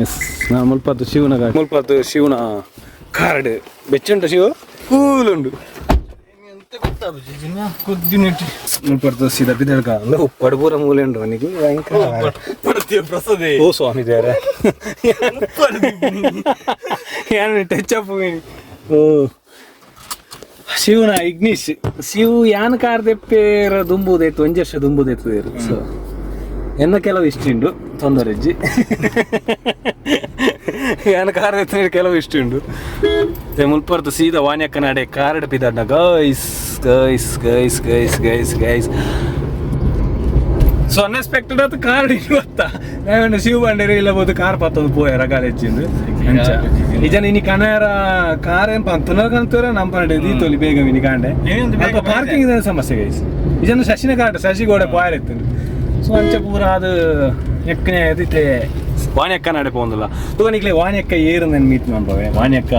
ಎಸ್ ನಾ ಮುಲ್ಪತ್ತು ಶಿವನ ಗಾಡಿ ಮುಲ್ಪತ್ತು ಶಿವನ ಕಾರ್ಡ್ ಬೆಚ್ಚುಂಟ ಶಿವ ಕೂಲ್ ಉಂಡು ಮುಲ್ಪತ್ತು ಸೀದಾ ಬಿದ್ದಳ್ಕ ಪಡಪೂರ ಮೂಲೆ ಉಂಡು ಅವನಿಗೆ ಓ ಸ್ವಾಮಿ ದೇವರ ಟಚ್ ಅಪ್ ಓ ಶಿವನ ಇಗ್ನಿಶ್ ಶಿವ್ ಯಾನ್ ಕಾರ್ ದೆಪ್ಪೇರ ದುಂಬುದೈತು ಒಂಜಿ ವರ್ಷ ದುಂಬುದೈತು ಸೊ ಎನ್ನ ಕೆಲವು ಇಷ್ಟುಂಡು ತೊಂದರೆಜ್ಜಿ ಯಾನ್ ಕಾರ್ ದೆತ್ತ ಕೆಲವು ಇಷ್ಟುಂಡು ಮುಲ್ಪರ್ದು ಸೀದಾ ವಾನ್ಯಕ್ಕನ ಅಡೆ ಕಾರ್ಡ್ ಪಿದಾಡ guys guys guys guys guys guys so unexpected ಅದು ಕಾರ್ ಇವತ್ತ ನಾನು ಶಿವ ಬಂಡೇರಿ ಇಲ್ಲ ಬೋದು ಕಾರ್ ಪತ್ತೊಂದು ಪೋಯಾರ ಗಾಲೆಚ್ಚಿಂದು ಅಂಚ ಈಜನ ಇನಿ ಕಣರ ಕಾರ್ ಏನ್ ಪಂತನಗಂತೂರ ನಮ್ಮ ಪಂಡೆ ದೀತೋಲಿ ಬೇಗ ವಿನಿ ಕಾಂಡೆ ಅಲ್ಪ ಪಾರ್ಕಿಂಗ್ ಇದೆ ಸಮಸ್ಯೆ ಗೈಸ್ ಈಜನ ಶಶಿನ ಕಾಟ ಶಶಿ ಗೋಡೆ ಪೋಯಾರಿತ್ತು ಸೊ ಅಂಚ ಪೂರ ಅದು ಎಕ್ಕನೆ ಎದಿತ್ತೆ ವಾಣ್ಯಕ್ಕ ನಡೆ ಪೋಂದಿಲ್ಲ ತುಗನಿಕ್ಲೆ ವಾಣ್ಯಕ್ಕ ಏರು ನಾನು ಮೀಟ್ ಮಾಡ್ಬವೆ ವಾಣ್ಯಕ್ಕ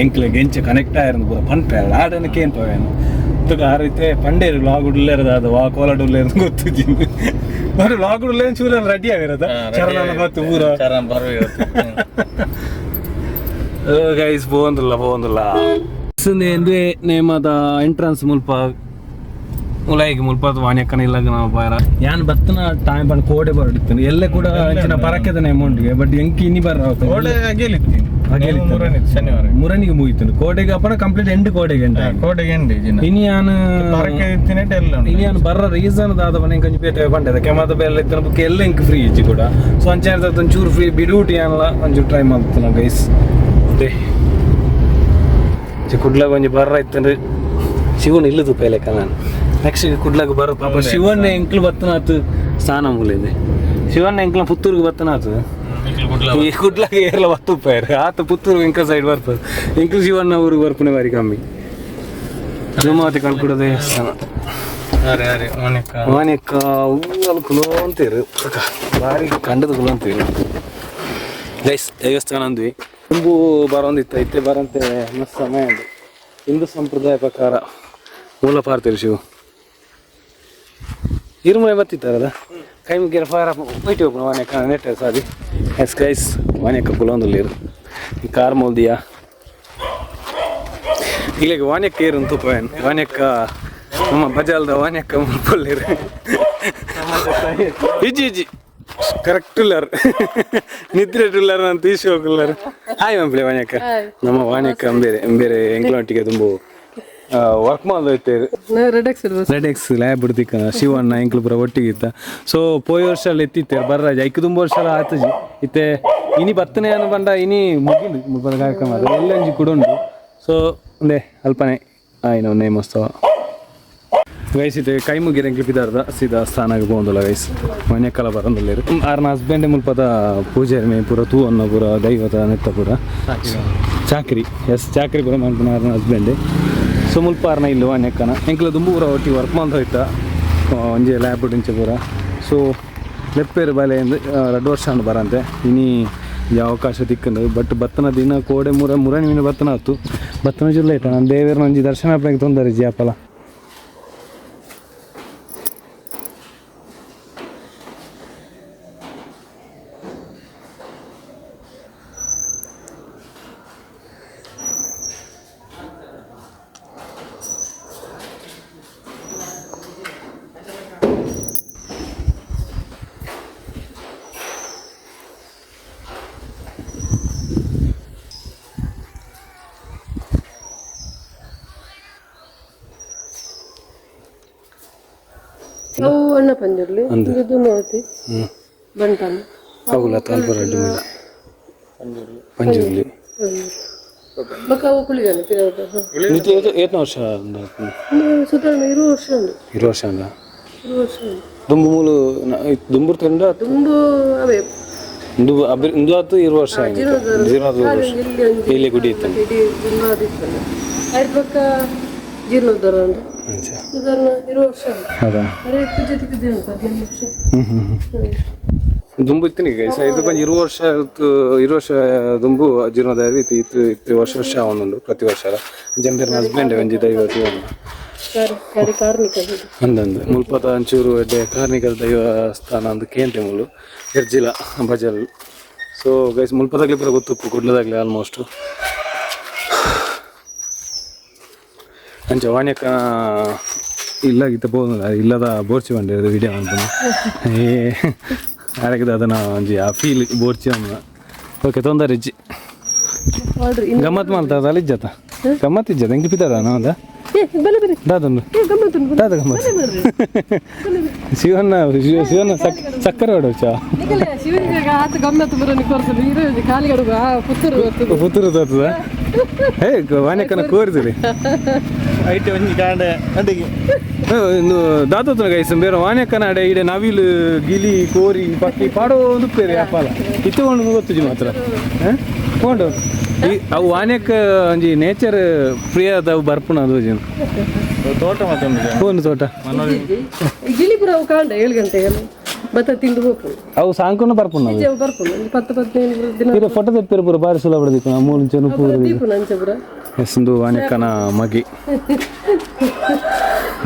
ಎಂಕ್ಲೆ ಎಂಚ ಕನೆಕ್ಟ್ ಆಯ್ರದು ಪೂರ ಪಂಪೇರ ಆಡನಕ್ಕೆ ಏನು ಪವೇನು ತುಗ ಆರೈತೆ ಪಂಡೇರು ಲಾಗುಡ್ಲೇರದ ಅದು ವಾ ಕೋಲಾಡುಲ್ಲೇರು ಗೊತ್ತಿದ್ದೀನಿ ಬರೀ ಲಾಗುಡ್ಲೇ ಚೂರ ರೆಡಿ ಆಗಿರೋದ ಚರಣ ಮತ್ತು ಊರ ಗೈಸ್ போந்துಲ್ಲ ಎಂದೇ ನೇಮದ ಎಂಟ್ರನ್ಸ್ ಮುಲ್ಪ ಉಲಾಯಿಗೆ ಮುಲ್ಪದ ವಾಣ್ಯಕ್ಕನ ಇಲ್ಲ ನಾವು ಬಾರ ಯಾನ್ ಬತ್ತನ ಟೈಮ್ ಬಂದು ಕೋಡೆ ಬರಡಿತ್ತು ಎಲ್ಲೇ ಕೂಡ ಅಂಚಿನ ಪರಕ್ಕೆದ ಅಮೌಂಟ್ಗೆ ಬಟ್ ಎಂಕಿ ಇನ್ನಿ ಬರ ಕೋಡೆ ಗೆಲ್ಲಿತ್ತು ಶನಿವಾರ ಮುರನಿಗೆ ಮುಗಿತು ಕೋಡೆಗೆ ಅಪ್ಪನ ಕಂಪ್ಲೀಟ್ ಎಂಡ್ ಕೋಡೆಗೆ ಕೋಡೆಗೆ ಎಂಡ್ ಇನಿ ಯಾನು ಇನಿ ಯಾನು ಬರ್ರ ರೀಸನ್ ದಾದವನ ಕಂಜಿ ಪೇಟೆ ಬಂಡೆ ಕೆಮ್ಮದ ಬೇಲೆ ಇತ್ತನ ಬುಕ್ ಎಲ್ಲ ಎಂಕ್ ಫ್ರೀ ಇಜ್ಜಿ ಕೂಡ ಸೊ ಅಂಚಾರ ಒಂಚೂರು ಫ್ರೀ ಬಿಡೂಟಿ ಏನಲ್ಲ ಒಂಚೂರು ಟ್ರೈ ಮಾಡ್ತಾನ ಗೈಸ್ ಅದೇ ಕುಡ್ಲಾಗ ಒಂಜಿ ಬರ್ರ ಇತ್ತಂದ್ರೆ ಶಿವನ್ ಇಲ್ಲದು ಪೇಲೆಕ ನಾನು ನೆಕ್ಸ್ಟ್ ಕುಡ್ಲಾಗ ಬರೋ ಪಾಪ ಶಿವಣ್ಣ ಎಂಕ್ಲು ಬತ್ತನಾತು ಸ್ನಾನ ಮೂಲಿದೆ ಶಿವಣ್ಣ ಎಂಕ್ಲ ಪುತ್ತೂರಿಗೆ ಬತ್ತನಾತು ಈ ಕುಡ್ಲಾಗ ಏರ್ಲ ಬತ್ತು ರೂಪಾಯಿ ಆತ ಪುತ್ತೂರು ಎಂಕ ಸೈಡ್ ಬರ್ತದೆ ಎಂಕ್ಲು ಶಿವಣ್ಣ ಊರಿಗೆ ಬರ್ಪುನೆ ಬಾರಿ ಕಮ್ಮಿ ಜಮಾತಿ ಕಳ್ಕೊಡೋ ದೇವಸ್ಥಾನ ವಾನೆಕ್ಕ ಹೂವಲ್ಲಿ ಕುಲೋ ಅಂತೀರು ಬಾರಿ ಕಂಡದ ಕುಲೋ ಅಂತೀರು ಗೈಸ್ ದೇವಸ್ಥಾನ ಅಂದ್ವಿ ತುಂಬು ಬರೋಂದಿತ್ತು ಐತೆ ಬರಂತೆ ಮಸ್ತ್ ಸಮಯ ಅದು ಹಿಂದೂ ಸಂಪ್ರದಾಯ ಪ್ರಕಾರ ಮೂಲ ಪಾರ್ತೀರಿ ಶಿವ ಇರುಮನೆ ಬತ್ತಿತ್ತಾರದ ಕೈ ಮುಗಿರ ಫಾರ ಹೋಯ್ತು ಹೋಗೋಣ ವಾನೆಕ್ಕ ನೆಟ್ ಸಾದಿ ಎಸ್ ಗೈಸ್ ವಾನೆಕ್ಕ ಕುಲೊಂದಲ್ಲಿ ಈ ಕಾರ್ ಮೋಲ್ದಿಯಾ ಇಲ್ಲಿಗೆ ವಾನೆಕ್ಕ ಏರು ಅಂತ ವಾನೆಕ್ಕ ನಮ್ಮ ಬಜಾಲ್ದ ವಾನೆಕ್ಕ ಮುಲ್ಪಲ್ಲಿರು ಇಜ್ಜಿ ಕರೆಕ್ಟ್ ಟುಲ್ಲರ್ ನಿದ್ರೆ ಟುಲ್ಲರ್ ಅಂತ ಈಶೋಕುಲ್ಲರ್ ಹಾಯ್ ಮಂಪ್ಲೆ ವಾನೆಕ್ಕ ನಮ್ಮ ವಾನೆಕ್ಕ ಬೇರೆ ಎಂಕ್ಲೊಟ್ಟಿಗೆ ತುಂಬ ವರ್ಕ್ ಮಾಡೋದೈತೆ ರೆಡೆಕ್ಸ್ ಲ್ಯಾಬ್ ಬಿಡ್ತಿಕ್ಕ ಶಿವಣ್ಣ ಎಂಕ್ಲು ಪೂರ ಒಟ್ಟಿಗಿತ್ತ ಸೊ ಪೋಯ್ ವರ್ಷ ಎಲ್ಲ ಎತ್ತಿತ್ತೆ ಬರ್ರಾಜ ಐಕ್ ತುಂಬ ವರ್ಷ ಎಲ್ಲ ಆತಜಿ ಇತ್ತೆ ಇನಿ ಬತ್ತನೆ ಅನ್ನ ಬಂಡ ಇನಿ ಮುಗಿಂದು ಮುಲ್ಪದ ಕಾರ್ಯಕ್ರಮ ಅದು ಎಲ್ಲಂಜಿ ಕೂಡ ಉಂಟು ಸೊ ಒಂದೇ ಅಲ್ಪನೆ ಆಯ್ನ ನೇಮೋತ್ಸವ ಗೈಸ್ ಇದೆ ಕೈ ಮುಗಿರ ಎಂಕ್ಲು ಬಿದ್ದಾರ್ದ ಸೀದಾ ಸ್ಥಾನಾಗ ಬೋಂದಲ್ಲ ಗೈಸ್ ಮನೆಕಲ ಬರಂದಲ್ಲಿರು ಆರ್ನ ಹಸ್ಬೆಂಡ್ ಮುಲ್ಪದ ಪೂಜೆ ಮೇ ಪೂರ ತೂ ಅನ್ನ ಪೂರ ದೈವತ ನೆತ್ತ ಪೂರ ಚಾಕ್ರಿ ಎಸ್ ಚಾಕ್ರಿ ಪೂರ ಮಾಡ್ತಾನೆ ಆರ್ನ ಹಸ್ಬೆಂಡ್ ಸೊ ಮುಲ್ಪ ಆರ್ನ ಇಲ್ಲ ವಾನೆಕ್ಕನ ಎಂಕ್ಲ ದುಂಬು ಪೂರ ಒಟ್ಟಿಗೆ ವರ್ಕ್ ಮಾಡ್ತಾ ಹೋಯ್ತಾ ಒಂಜಿ ಲ್ಯಾಬ್ ಇಂಚೆ ಪೂರ ಸೊ ಲೆಪ್ಪೇರು ಬಲೆಯಿಂದ 2 ವರ್ಷ ಅಂಡ್ ಬರಂತೆ ಇನಿ ಈ ಅವಕಾಶ ತಿಕ್ಕಂಡು ಬಟ್ ಬತ್ತನ ದಿನ ಕೋಡೆ ಮುರನಿ ಮೀನು ಬತ್ತನ ಆಯ್ತು ಬತ್ತನ ಜಿಲ್ಲೆ ಆಯ್ತು ನಾನು ದೇವರ ನಂಜಿ ದರ್ಶನ ಹಾಕಿ ತೊಂದರೆ ಜಿಯಾಪಲ ಅವು ಅಣ್ಣ ಪಂಜುರ್ಲಿ ಇದು ನೋಡ್ತಿ ಬಂಟನ ಅವುಲ ತಾಲ್ಪರಡ್ಡಿ ಮೇಲೆ ಪಂಜುರ್ಲಿ ಬಕ್ಕ ಅವು ಕುಳಿಗಾನೆ ನಿತ್ಯ ಏತನ ವರ್ಷ ಸುಧಾರಣ 20 ವರ್ಷ ಉಂಟು 20 ವರ್ಷ ಅಲ್ಲ 20 ವರ್ಷ ದುಂಬು ಮೂಲು ದುಂಬುರ್ತಂಡ ತುಂಬು ಅವೇ ಇಂದು ಆತು 20 ವರ್ಷ ಇಲ್ಲಿ ಗುಡಿ ಇತ್ತು ಆಯ್ತು ಬಕ್ಕ ಜೀರ್ಣೋದ್ಧಾರ ಉಂಟು ಸುಧಾರಣ 20 ವರ್ಷ ಹೌದಾ ಅರೆ ಪೂಜೆ ತಿಕ್ಕಿದ್ದೆ ಅಂತ 15 ವರ್ಷ ದುಂಬು ಇತ್ತು ಈಗ ಇದು ಕೊಂಚ 20 ವರ್ಷ ದುಂಬು ಜೀರ್ಣೋದ್ಧಾರ ಇತ್ತು ವರ್ಷ ಅವನೊಂದು ಪ್ರತಿ ವರ್ಷ ಜಂಬೀರ್ನ ಹಸ್ಬೆಂಡ್ ಒಂಜಿ ದೈವತಿ ಕಾರ್ಮಿಕ ಅಂದಂದು ಮುಲ್ಪದ ಅಂಚೂರು ಎಡ್ಡೆ ಕಾರ್ಮಿಕರ ದೈವಸ್ಥಾನ ಅಂದು ಕೇಂದ್ರ ಮೂಲು ಎರ್ಜಿಲ ಬಜಲ್ ಸೊ ಗೈಸ್ ಮುಲ್ಪದಾಗ್ಲಿ ಪೂರ ಗೊತ್ತುಪ್ಪು ಕುಡ್ಲದಾಗ್ಲಿ ಆಲ್ಮೋಸ್ಟ್ ಅಂಚ ವಾಣ್ಯಕ್ಕ ಇಲ್ಲಾಗಿತ್ತ ಬೋದ ಇಲ್ಲದ ಬೋರ್ಚಿ ಬಂದಿರೋದು ವಿಡಿಯೋ ಅಂತ ಯಾರಾಗಿದೆ ಅದನ್ನು ಒಂಜಿ ಆ ಫೀಲ್ ಬೋರ್ಚಿ ಅನ್ನ ಓಕೆ ತೊಂದರೆ ಇಜ್ಜಿ ಗಮ್ಮತ್ ಮಾಡ್ತಾರೆ ಅಲ್ಲಿ ಇಜ್ಜತ ಗಮ್ಮತ್ ಇಜ್ಜತ ಹೆಂಗೆ ಪಿತಾರ ನಾವಂದ ದಾದೊಂದು ದಾದ ಗಮ್ಮತ್ ಶಿವಣ್ಣ ಸಕ್ಕರೆ ಹೊಡೋಚ ಪುತ್ತೂರು ತೋರ್ತದ ಹೇ ವಾಣ್ಯಕ್ಕನ ಕೋರಿದ್ರಿ ಐಟೆ ಒಂಜಿ ಕಾಂಡ ಅಡಿಗೆ ದಾತೋತ್ರ ಗೈಸ್ ಬೇರೆ ವಾಣ್ಯಕ್ಕನ ಅಡೆ ಇಡೆ ನವಿಲು ಗಿಲಿ ಕೋರಿ ಪಕ್ಕಿ ಪಾಡೋ ಒಂದು ಪೇರಿ ಅಪ್ಪಲ ಇತ್ತುಕೊಂಡು ಗೊತ್ತುಜಿ ಮಾತ್ರ ಕೊಂಡು ಅವು ವಾಣ್ಯಕ್ಕ ಒಂಜಿ ನೇಚರ್ ಪ್ರಿಯದ ಅವು ಬರ್ಪುಣ ಅದು ತೋಟ ಮಾತ್ರ ಒಂದು ತೋಟ ಗಿಳಿಪುರ ಅವು ಕಾಂಡ 7 ಗಂಟೆಗೆ ಭತ್ತ ತಿಂದು ಹೋಗ್ಬೋದು ಅವು ಸಾಂಕನ್ನು ಬರ್ಪುಣ ಬರ್ಬೋದು 10-15 ದಿನ ಇದು ಫೋಟೋ ತೆಪ್ಪಿರು ಪೂರ ಬಾರಿ ಸುಲಭ ಬಡದಿತ್ತು ನಾವು 3 ಜನ ಪೂರ ನಂಚಪುರ ಎಸ್ದು ವಾಣ್ಯಕ್ಕನ ಮಗಿ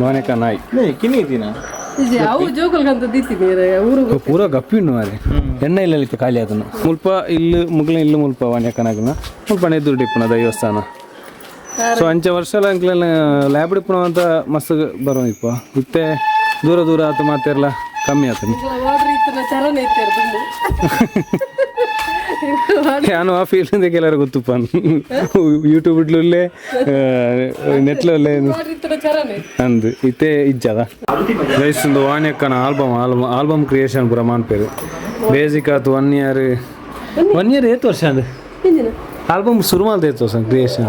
ವಾಣ್ಯಕ್ಕ ನಾಯಿ ಕಿನಿ ದಿನ ಅವು ಜೋಕಲ್ಗಂತ ದಿತ್ತಿದ್ದೀರ ಊರು ಪೂರ ಗಪ್ಪಿಣ್ಣು ಮಾರೆ ಎಣ್ಣೆ ಇಲ್ಲಲಿತ್ತು ಖಾಲಿ ಅದನ್ನು ಮುಲ್ಪ ಇಲ್ಲಿ ಮುಗ್ಲಿನ ಇಲ್ಲಿ ಮುಲ್ಪ ವಾಣ್ಯಕ್ಕನಾಗನ ಮುಲ್ಪ ಎದುರು ಡಿಪ್ಪುನ ದೈವಸ್ಥಾನ ಸೊ ಅಂಚೆ ವರ್ಷಲ ಅಂಕ್ಲೆಲ್ಲ ಲ್ಯಾಬ್ ಡಿಪ್ಪುನ ಅಂತ ಮಸ್ತ್ ಬರೋ ಇಪ್ಪ ಇತ್ತೆ ದೂರ ಆತು ಮಾತೆಲ್ಲ ಕಮ್ಮಿ ಆತನು ಚರಣ ಇರ್ತಾರೆ ನಾನು ಆ ಫೀಲ್ಡಿಂದ ಕೆಲವರು ಗೊತ್ತುಪ್ಪ ಯೂಟ್ಯೂಬ್ ಇಡ್ಲೇ ನೆಟ್ಲಲ್ಲೇ ಅಂದು ಇತ್ತೆ ಇಜ್ಜದ ವಯಸ್ಸೊಂದು ವಾಣ್ಯಕ್ಕನ ಆಲ್ಬಮ್ ಕ್ರಿಯೇಷನ್ ಪೂರ ಮಾನ್ಪೇರು ಬೇಸಿಕ್ ಆತು 1 ಇಯರ್ 8 ವರ್ಷ ಅಂದು ಆಲ್ಬಮ್ ಶುರು ಮಾಡ್ದೆ 8 ವರ್ಷ ಕ್ರಿಯೇಷನ್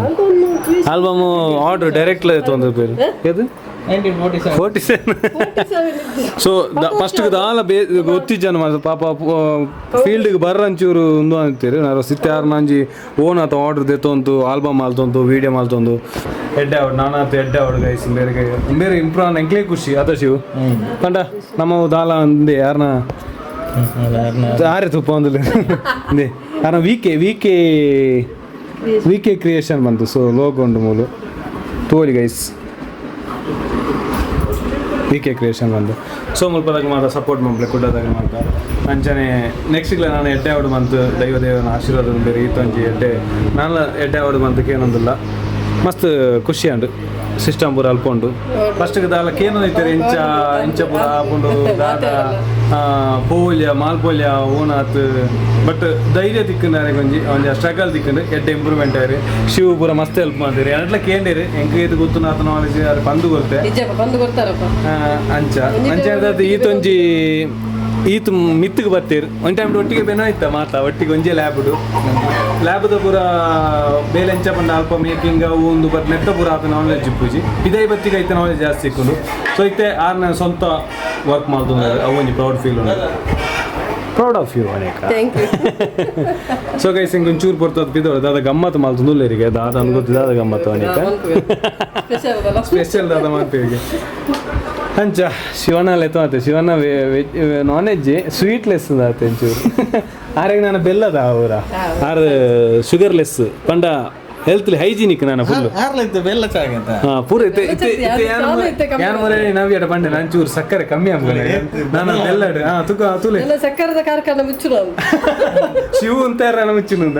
ಆಲ್ಬಮ್ ಆರ್ಡರ್ ಡೈರೆಕ್ಟ್ ಆಯ್ತು ಒಂದು ಪೇರು ಏದು 47 ಸೊ ಫಸ್ಟ್ಗೆ ದಾಲ ಗೊತ್ತಿಜ್ಜನ ಮಾತ್ರ ಪಾಪ ಫೀಲ್ಡ್ಗೆ ಬರ್ರಂಚೂರು ಒಂದು ಅಂತೀರಿ ನಾನು ಸಿತ್ತಾರು ನಂಜಿ ಓನ್ ಆತ ಆರ್ಡರ್ ದೆತ್ತೊಂದು ಆಲ್ಬಮ್ ಆಲ್ತೊಂದು ವೀಡಿಯೋ ಮಾಲ್ತೊಂದು ಎಡ್ಡೆ ಅವಡು ನಾನಾತು ಎಡ್ಡೆ ಅವಡು ಗೈಸ್ ಬೇರೆ ಇಂಪ್ರೂವ್ ಎಂಕ್ಲೇ ಖುಷಿ ಆತ ಶಿವು ಕಂಡ ನಮ್ಮ ದಾಲ ಅಂದೆ ಯಾರನ್ನ ಆರೆ ತುಪ್ಪ ಒಂದಿಲ್ಲ ಅಂದೆ ಯಾರ ವಿ ಕೆ ಕ್ರಿಯೇಷನ್ ಬಂತು ಸೊ ಲೋಗೋ ಉಂಡು ಮೂಲು ತೋಲಿ ಗೈಸ್ ವಿ ಕೆ ಕ್ರಿಯೇಷನ್ ಬಂದು ಸೊ ಮುಲ್ಪದಾಗ ಮಾತ್ರ ಸಪೋರ್ಟ್ ಮಾಡ್ಬೇಕು ಕುಡ್ಡದಾಗ ಮಾತ್ರ ಅಂಚನೆ ನೆಕ್ಸ್ಟ್ಗೆ ನಾನು ಎಡ್ಡೆ ಅವಡು ಬಂತು ದೈವದೇವನ ಆಶೀರ್ವಾದ ಬೇರೆ ಈತಂಜಿ ಎಡ್ಡೆ ನಾನು ಎಡ್ಡೆ ಅವಡು ಬಂತಕ್ಕೆ ಏನೊಂದಿಲ್ಲ ಮಸ್ತ್ ಖುಷಿ ಉಂಡು ಸಿಸ್ಟಮ್ ಪೂರ ಅಲ್ಪುಂಡು ಫಸ್ಟ್ಗೆ ದಾಲ ಕೇನು ಐತಾರೆ ಇಂಚ ಪೂರ ಆಪುಂಡು ದಾದ ಪೋಲ್ಯ ಮಾಲ್ಪೋಲ್ಯ ಓನಾತ್ ಬಟ್ ಧೈರ್ಯ ತಿಕ್ಕಂಡು ಒಂಜಿ ಸ್ಟ್ರಗಲ್ ತಿಕ್ಕಂಡು ಎಡ್ಡೆ ಇಂಪ್ರೂವ್ಮೆಂಟ್ ಆಯ್ರಿ ಶಿವ ಪೂರ ಮಸ್ತ್ ಹೆಲ್ಪ್ ಮಾಡ್ತೀರಿ ಅಟ್ಲ ಕೇಂದ್ರಿ ಹೆಂಗೆ ಇದು ಗೊತ್ತು ನಾತ ನಾಲೆಜ್ ಅದು ಬಂದು ಗೊತ್ತೆ ಅಂಚ ಈತೊಂಜಿ ಈತು ಮಿತ್ತಿಗೆ ಬರ್ತೀರಿ ಒಂದು ಟೈಮ್ ಒಟ್ಟಿಗೆ ಬೆನಾಯ್ತ ಮಾತಾ ಒಟ್ಟಿಗೆ ಒಂಜೇ ಲ್ಯಾಬ್ದ ಪೂರ ಬೇಲೆ ಎಂಚ ಬಂದ ಅಲ್ಪ ಮೇಕಿಂಗ್ ಒಂದು ಬಟ್ ನೆಟ್ಟ ಪೂರ ಆತ ನಾಲೆಜ್ ಇಪ್ಪುಜಿ ಇದೇ ಬತ್ತಿಗೆ ಐತೆ ನಾಲೆಜ್ ಜಾಸ್ತಿ ಸಿಕ್ಕೊಂಡು ಸೊ ಐತೆ ಆರ್ನ ಸ್ವಂತ ವರ್ಕ್ ಮಾಡ್ದು ಅವು ಒಂಜಿ ಪ್ರೌಡ್ ಫೀಲ್ ಉಂಟು ಪ್ರೌಡ್ ಆಫ್ ಯು ಅನೇಕ ಸೊ ಗೈಸ್ ಹಿಂಗೆ ಒಂಚೂರು ಬರ್ತದೆ ಬಿದ್ದೋಳು ದಾದ ಗಮ್ಮತ್ತು ಮಾಲ್ತು ನುಲ್ಲೇರಿಗೆ ದಾದ ಗೊತ್ತಿದೆ ದಾದ ಗಮ್ಮತ್ತು ಅನೇಕ ಸ್ಪೆಷಲ್ ದಾದ ಮಾಡ್ತೀವಿ ಅಂಚ ಶಿವನ ಲೆತ್ತ ಶಿವನ ನಾನ್ ವೆಜ್ ಸ್ವೀಟ್ಲೆಸ್ ಆತ ಒಂಚೂರು ಆರೆಗೆ ನಾನು ಬೆಲ್ಲದ ಅವರ ಆರು ಶುಗರ್ಲೆಸ್ ಪಂಡ ಹೆಲ್ತ್ಲಿ ಹೈಜಿನಿಕ್ ನಾನು ಫುಲ್ ಬೆಲ್ಲ ಚಾಗಂತ ಪೂರ ಯಾನ್ ಮನೆ ನಾವು ಎಡ ಬಂಡೆ ನಾನು ಚೂರು ಸಕ್ಕರೆ ಕಮ್ಮಿ ಆಗ್ಬೋದು ನಾನು ಬೆಲ್ಲ ತುಕ ತುಲೆ ಸಕ್ಕರದ ಕಾರ್ಖಾನೆ ಮುಚ್ಚು ಶಿವು ಅಂತ ಮುಚ್ಚಿನುಂದ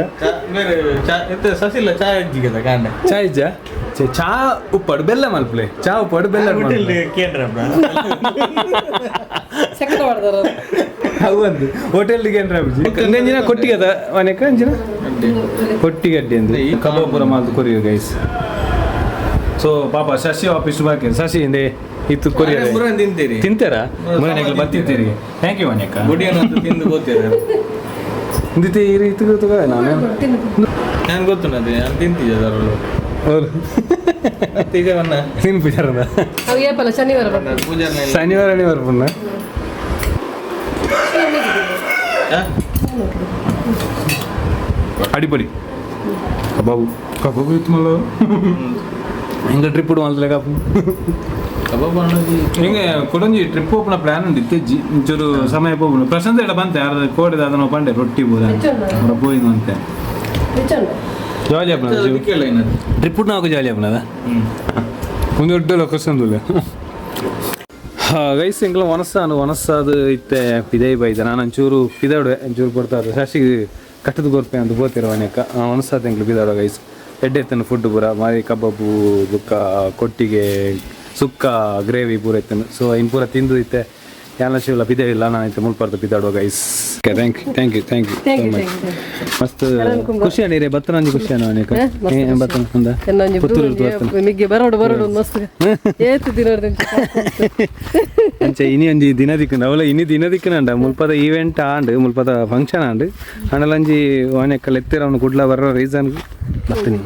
ಸಸಿಲ್ಲ ಚಾ ಅಜ್ಜಿಗೆ ಕಾಂಡೆ ಚಾ ಇಜ್ಜ ಚಾ ಉಪ್ಪಡು ಬೆಲ್ಲ ಮಲ್ಪಲೆ ಚಾ ಉಪ್ಪಡು ಬೆಲ್ಲ ಕೇಂದ್ರ ಸಕ್ಕರೆ ಮಾಡ್ತಾರ ಅವಂದು ಹೋಟೆಲ್ಗೆ ಅಂಜಿನ ಕೊಟ್ಟಿಗೆ ಅದ ಮನೆಕ ಅಂಜಿನ ಕೊಟ್ಟಿಗಡ್ಡಿ ಅಂದ್ರೆ ಕಬಾಬುರ ಮಾಲ್ದು ಕೊರಿಯೋ ಗೈಸ್ ಸೊ ಪಾಪ ಶಶಿ ಆಫೀಸ್ ಬಾಕಿ ಶಶಿ ಹಿಂದೆ ಇತ್ತು ಕೊರಿಯೋ ತಿಂತೀರಿ ತಿಂತಾರಾ ಮನೆಗೆ ಬರ್ತಿರ್ತೀರಿ ಥ್ಯಾಂಕ್ ಯು ಮನೆಕ ಗುಡಿಯನ್ನು ತಿಂದು ಗೊತ್ತಿರ ಹಿಂದಿತೆ ಈ ರೀತಿ ಗೊತ್ತಗ ನಾನು ನಾನು ಗೊತ್ತು ನದಿ ನಾನು ತಿಂತಿದ್ದೆ ಅದರಲ್ಲೂ ಅವ್ರು ಈಗ ನಿನ್ ಪೂಜಾರದ ಅವು ಏಪಲ್ಲ ಶನಿವಾರ ಶನಿವಾರ ಪುಣ್ಣ ಅಡಿಪಡಿ ಕಬಾಬು ಇತ್ತು ಮಲ್ಲ ಹಿಂಗೆ ಟ್ರಿಪ್ ಇಡು ಅಂತಲೇ ಕಾಪು ಹಿಂಗೆ ಕೊಡಂಜಿ ಟ್ರಿಪ್ ಹೋಗ್ನ ಪ್ಲಾನ್ ಉಂಟು ಇತ್ತೆಜ್ಜಿ ಒಂಚೂರು ಸಮಯ ಹೋಗ್ಬಿಡು ಪ್ರಶಾಂತ್ ಎಲ್ಲ ಬಂತೆ ಯಾರು ಕೋಡಿದ ಅದನ್ನು ಪಂಡೆ ರೊಟ್ಟಿ ಬೋದ ಹೋಯ್ದು ಅಂತೆ ಜಾಲಿ ಹಬ್ಬನ ಟ್ರಿಪ್ ಉಟ್ಟು ನಾವು ಜಾಲಿ ಹಬ್ಬನದ ಒಂದು ದೊಡ್ಡ ಲೊಕೇಶನ್ ಗೈಸ್ ಇಂಗ್ಲ ಒನಸ್ಸಾದು ಇತ್ತೆ ಪಿದೈ ಬೈದ ನಾನು ಒಂಚೂರು ಪಿದಾಡುವೆ ಒಂಚೂರು ಕೊಡ್ತಾರೆ ಶಾಸಿಗೆ ಕಟ್ಟದ ಗೊರ್ಪೆ ಅಂತ ಬೋತಿರೋ ಅನೇಕ ಒನಸ್ಸಾದ ಎಂಗ್ಲು ಪಿದಾಡುವ ಗೈಸ್ ಎಡ್ಡೆತ್ತನ ಫುಡ್ ಪೂರ ಮಾರಿ ಕಬಾಬು ಬುಕ್ಕ ಕೊಟ್ಟಿಗೆ ಸುಕ್ಕ ಗ್ರೇವಿ ಪೂರ ಇತ್ತನು ಸೊ ಇನ್ನು ಪೂರ ತಿಂದು ಇತ್ತೆ ಯಾನ ಶಿವಲ ಪಿದೇ ಇಲ್ಲ ನಾನು ಇತ್ತೆ ಮುಲ್ಪಾರ್ದು ಪಿದಾಡುವ guys thank you so much ಮಸ್ತ್ ಖುಷಿ ಅಣ್ಣ ಬತ್ತನಂಜಿ ಖುಷಿ ಅಣ್ಣ ಅನೇಕ ಬತ್ತನ ಮುಂದ ಮಿಗ್ಗೆ ಬರೋಡು ಮಸ್ತ್ ಏತು ದಿನ ಅಂಚೆ ಇನಿ ಒಂಜಿ ದಿನದಿಕ್ಕ ಅವಲ ಇನಿ ದಿನದಿಕ್ಕನಂಡ ಮುಲ್ಪದ ಈವೆಂಟ್ ಆಂಡ್ ಮುಲ್ಪದ ಫಂಕ್ಷನ್ ಆಂಡ್ ಅಂಡಲಂಜಿ ವಾನೆಕ್ಕಲ್ ಎತ್ತಿರ ಅವನು ಕುಡ್ಲ ಬರೋ ರೀಸನ್ ಬತ್ತನಿ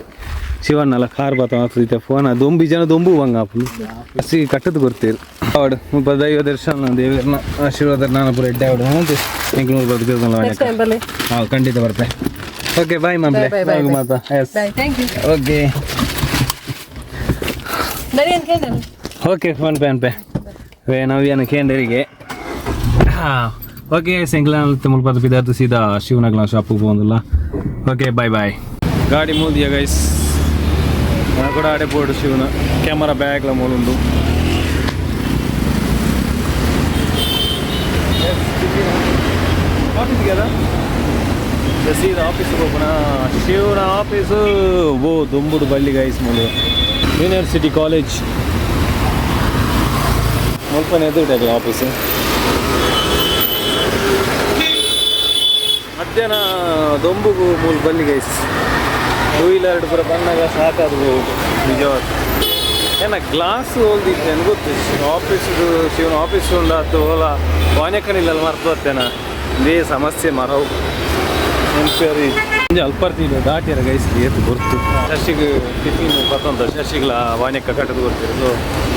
ಶಿವಣ್ಣಲ್ಲ ಕಾರ್ ಬತ್ತ ಫೋನ್ ದೊಂಬಿ ಜನ ದೊಂಬು ಹಂಗ ಆಪು ಹಸಿ ಕಟ್ಟದು ಕೊಡ್ತೀರಿ ಅವಡು ಮುಲ್ಪ ದೈವ ದರ್ಶನ ದೇವರನ್ನ ಆಶೀರ್ವಾದ ನಾನು ಪೂರ ಎಡ್ಡೆ ಅವಡು ಅಂತ ಎಂಕ್ನೂರು ಬರ್ತಿದ್ದಲ್ಲ ಹಾಂ ಖಂಡಿತ ಬರ್ತೆ ಓಕೆ ಬಾಯ್ ಮಾಮ್ಲೆ ಮಾತಾ yes okay okay PhonePe ನಾವೇನು ಕೇಂದ್ರಿಗೆ ಓಕೆ ಸೆಂಕ್ಲಾನ್ ಮುಲ್ಪದ ಪಿದಾರ್ಥ ಸೀದಾ ಶಿವನಗ್ಲ ಶಾಪಿಗೆ ಹೋಗೋದಿಲ್ಲ ಓಕೆ ಬಾಯ್ ಗಾಡಿ ಮೂದಿಯ ಗೈಸ್ ನಾನು ಕೂಡ ಆಡೆ ಬೋರ್ಡು ಶಿವನ ಕ್ಯಾಮರಾ ಬ್ಯಾಗ್ಲ ಮೂಲುಂಡು ಆಫೀಸ್ಗೆ ಅದ ಸೀದಾ ಆಫೀಸ್ಗೆ ಹೋಗೋಣ ಶಿವನ ಆಫೀಸು ಓ ದುಂಬುಡು ಬಳ್ಳಿ ಗೈಸ್ ಮೂಲು ಯೂನಿವರ್ಸಿಟಿ ಕಾಲೇಜ್ ಮುಲ್ಪನೆ ಎದುರುಟಾಗಲ್ಲ ಆಫೀಸು ಮಧ್ಯಾಹ್ನ ದೊಂಬುಗು ಮೂಲು ಬಲ್ಲಿ ಗೈಸ್ 2 ವೀಲರ್ ಪೂರ ಬಂದಾಗ ಸಾಕಾದ ನಿಜವಾದ ಏನ ಗ್ಲಾಸ್ ಹೋಲ್ದಿದ್ದೆ ಗೊತ್ತು ಆಫೀಸ್ದು ಶಿವನ ಆಫೀಸ್ ಉಂಡಾತು ಹೋಲ ವಾನೆಕನಿಲ್ಲ ಮರ್ತು ಬರ್ತೇನ ಇದೇ ಸಮಸ್ಯೆ ಮರವು ನೆನಪೇರಿ ಅಲ್ಪರ್ತಿಲ್ಲ ದಾಟಿಯರ ಗೈಸ್ಗೆ ಏತು ಗೊತ್ತು ಶಶಿಗೆ ಟಿಫಿನ್ ಬರ್ತಂತ ಶಶಿಗಳ ವಾನೆಕ ಕಟ್ಟದು ಗೊತ್ತಿರೋದು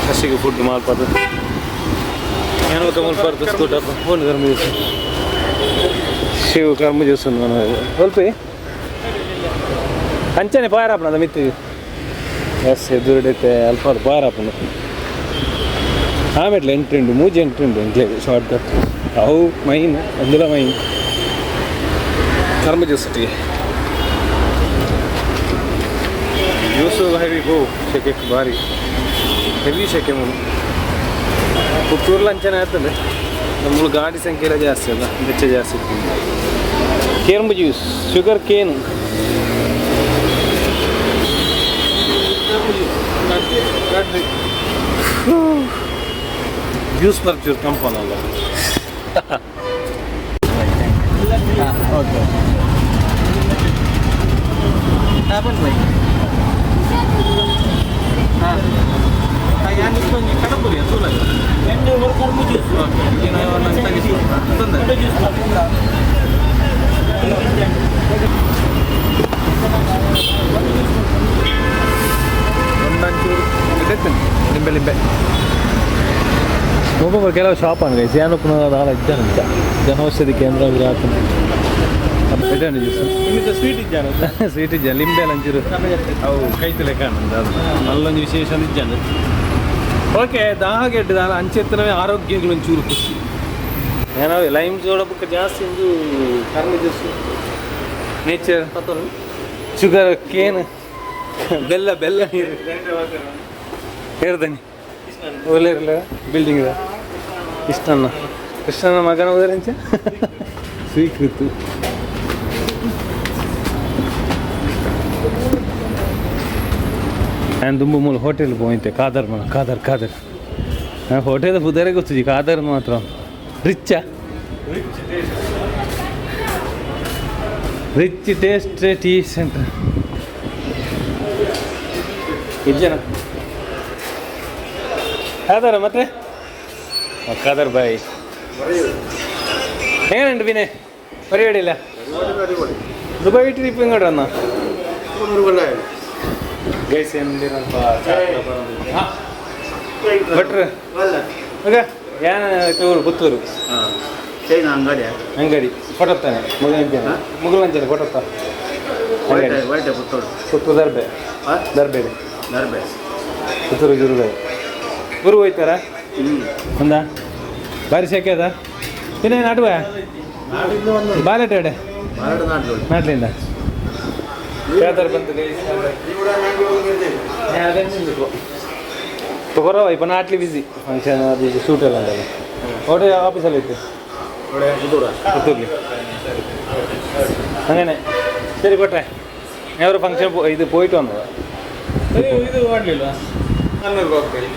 ಶಶಿಗೆ ಫುಡ್ ಮಾಡ್ಬಾರ್ದು ಏನೋ ಮುಲ್ಪರ್ದು ಸ್ಕೂಟರ್ ಫೋನ್ ಕರ್ಮ ದಿವಸ ಶಿವ ಕರ್ಮ ದಿವಸ ಸ್ವಲ್ಪ ಅಂಚನೆ ಪಾಯರಾಪನದ ಮಿತ್ತು ಎಸ್ ಎದುರುಡೈತೆ ಅಲ್ಪ ಪಾಯರಾಪನ ಆಮೇಲೆ ಎಂಟ್ರಿಂಡು ಮೂಜಿ ಎಂಟ್ರಿಂಡು ಎಂಟ್ಲೇ ಶಾರ್ಟ್ ಕಟ್ ಅವು ಮೈನ್ అందులో ಮೈನ್ ಕರ್ಮ ಜ್ಯೂಸ್ಟಿಗೆ ಜ್ಯೂಸು ಹೆವಿ ಹೋ ಶೆಕೆ ಭಾರಿ ಹೆವಿ ಶೆಕೆ ಮುನು ಪುತ್ತೂರ್ಲ ಅಂಚನೆ ಆಗ್ತದೆ ನಮ್ಮ ಗಾಡಿ ಸಂಖ್ಯೆ ಎಲ್ಲ ಜಾಸ್ತಿ ಅಲ್ಲ ವೆಚ್ಚ ಜಾಸ್ತಿ ಕೇರ್ಮು ಜ್ಯೂಸ್ ಶುಗರ್ ಕೇನ್ ಜ್ಯೂಸ್ ಬರ್ತೀವಿ ಕಂಪೌಂಡ್ ಅಲ್ಲ ಓಕೆ ಕಡಪುರಿ ಲಿಂಬೆ ಒಬ್ಬೊಬ್ಬರು ಕೆಲವು ಶಾಪ್ ಅನ್ಗೈ ಸಿಯಾನಪ್ಪನ ನಾಳೆ ಇದ್ದಾನಂತ ಜನೌಷಧಿ ಕೇಂದ್ರ ಸ್ವೀಟ್ ಇದ್ದಾನೆ ಸ್ವೀಟ್ ಇದ್ದಾನೆ ಲಿಂಬೆ ಲಂಚೂರು ಅವು ಕೈತು ಲೆಕ್ಕ ಅದು ನಲ್ಲೊಂದು ವಿಶೇಷ ಇದ್ದಾನೆ ಓಕೆ ದಾಹಗೆಡ್ಡ ಅಂಚೆತ್ತನವೇ ಆರೋಗ್ಯಗಳು ಒಂಚೂರು ಖುಷಿ ಏನೋ ಲೈಮ್ ಜೋಡಕ್ಕೆ ಜಾಸ್ತಿ ಒಂದು ಕರ್ಮ ಜ್ಯೂಸ್ ನೇಚರ್ ಶುಗರ್ ಕೇನ್ ಬೆಲ್ಲ ನೀರು ಹೇಳ್ದಾನೆ ಒಳ್ಳೆ ಇರಲ್ಲ ಬಿಲ್ಡಿಂಗ್ ಇದೆ ಕೃಷ್ಣನ ಮಗನ ಹೋದರಂಚ ಸ್ವೀಕೃತು ನಾನು ತುಂಬ ಮೂಲ ಹೋಟೆಲ್ ಹೋಯ್ತೆ ಕಾದರ್ ಹೋಟೆಲ್ ಬುಧರೇ ಗೊತ್ತಿದ್ದಿ ಕಾದರ್ ಮಾತ್ರ ರಿಚ್ ಟೇಸ್ಟ್ ಟೀ ಸೆಂಟರ್ ಇಜ್ಜನ ಕಾದರ ಮತ್ತೆ ಕಾದರ್ ಬಾಯ್ ಹೇಗಂಡು ಬಿನೆ ಪರಿപാടിയില്ല ದುಬೈ ಟ್ರಿಪ್ ಹಿಂಗಡ ಅನ್ನ ಗೈಸ್ ಎಂದಿರಂತ ಭಟ್ರು ಮಗ ಏನು ಪುತ್ತೂರು ಅಂಗಡಿ ಕೊಟ್ಟತ್ತಾನೆ ಮುಗುಲಂಜನೆ ಕೊಟ್ಟತ್ತ ಪುತ್ತೂರು ದರ್ಬೇಡಿ ಪುತ್ತೂರು ಗುರು ಹೋಯ್ತಾರ ಒಂದ ಬಾರಿ ಸೆಕೆ ಅದ ಇನ್ನೇನು ಆಡುವ ಬಾಲೆಟಡೆ ನಾಟ್ಲಿಂದ ಯಾವ್ದಾರು ಬಂತು ಬರೋವ ಇಪ್ಪ ನಾಟ್ಲಿ ಬಿಸಿ ಫಂಕ್ಷನ್ ಅದು ಇದು ಶೂಟ್ ಎಲ್ಲ ಉಂಟಲ್ಲ ಓಟೆ ಆಫೀಸಲ್ಲಿ ಇತ್ತು ಪುತ್ತೂರ್ಲಿ ಹಾಗೇನೆ ಸರಿ ಕೊಟ್ಟೆ ಯಾವ್ದು ಫಂಕ್ಷನ್ ಇದು ಪೋಯ್ತು ಅಂದ ಇದು ಮಾಡಲಿಲ್ಲ ಕಣ್ಣೂರ್ಗೆ ಹೋಗ್ತೀವಿ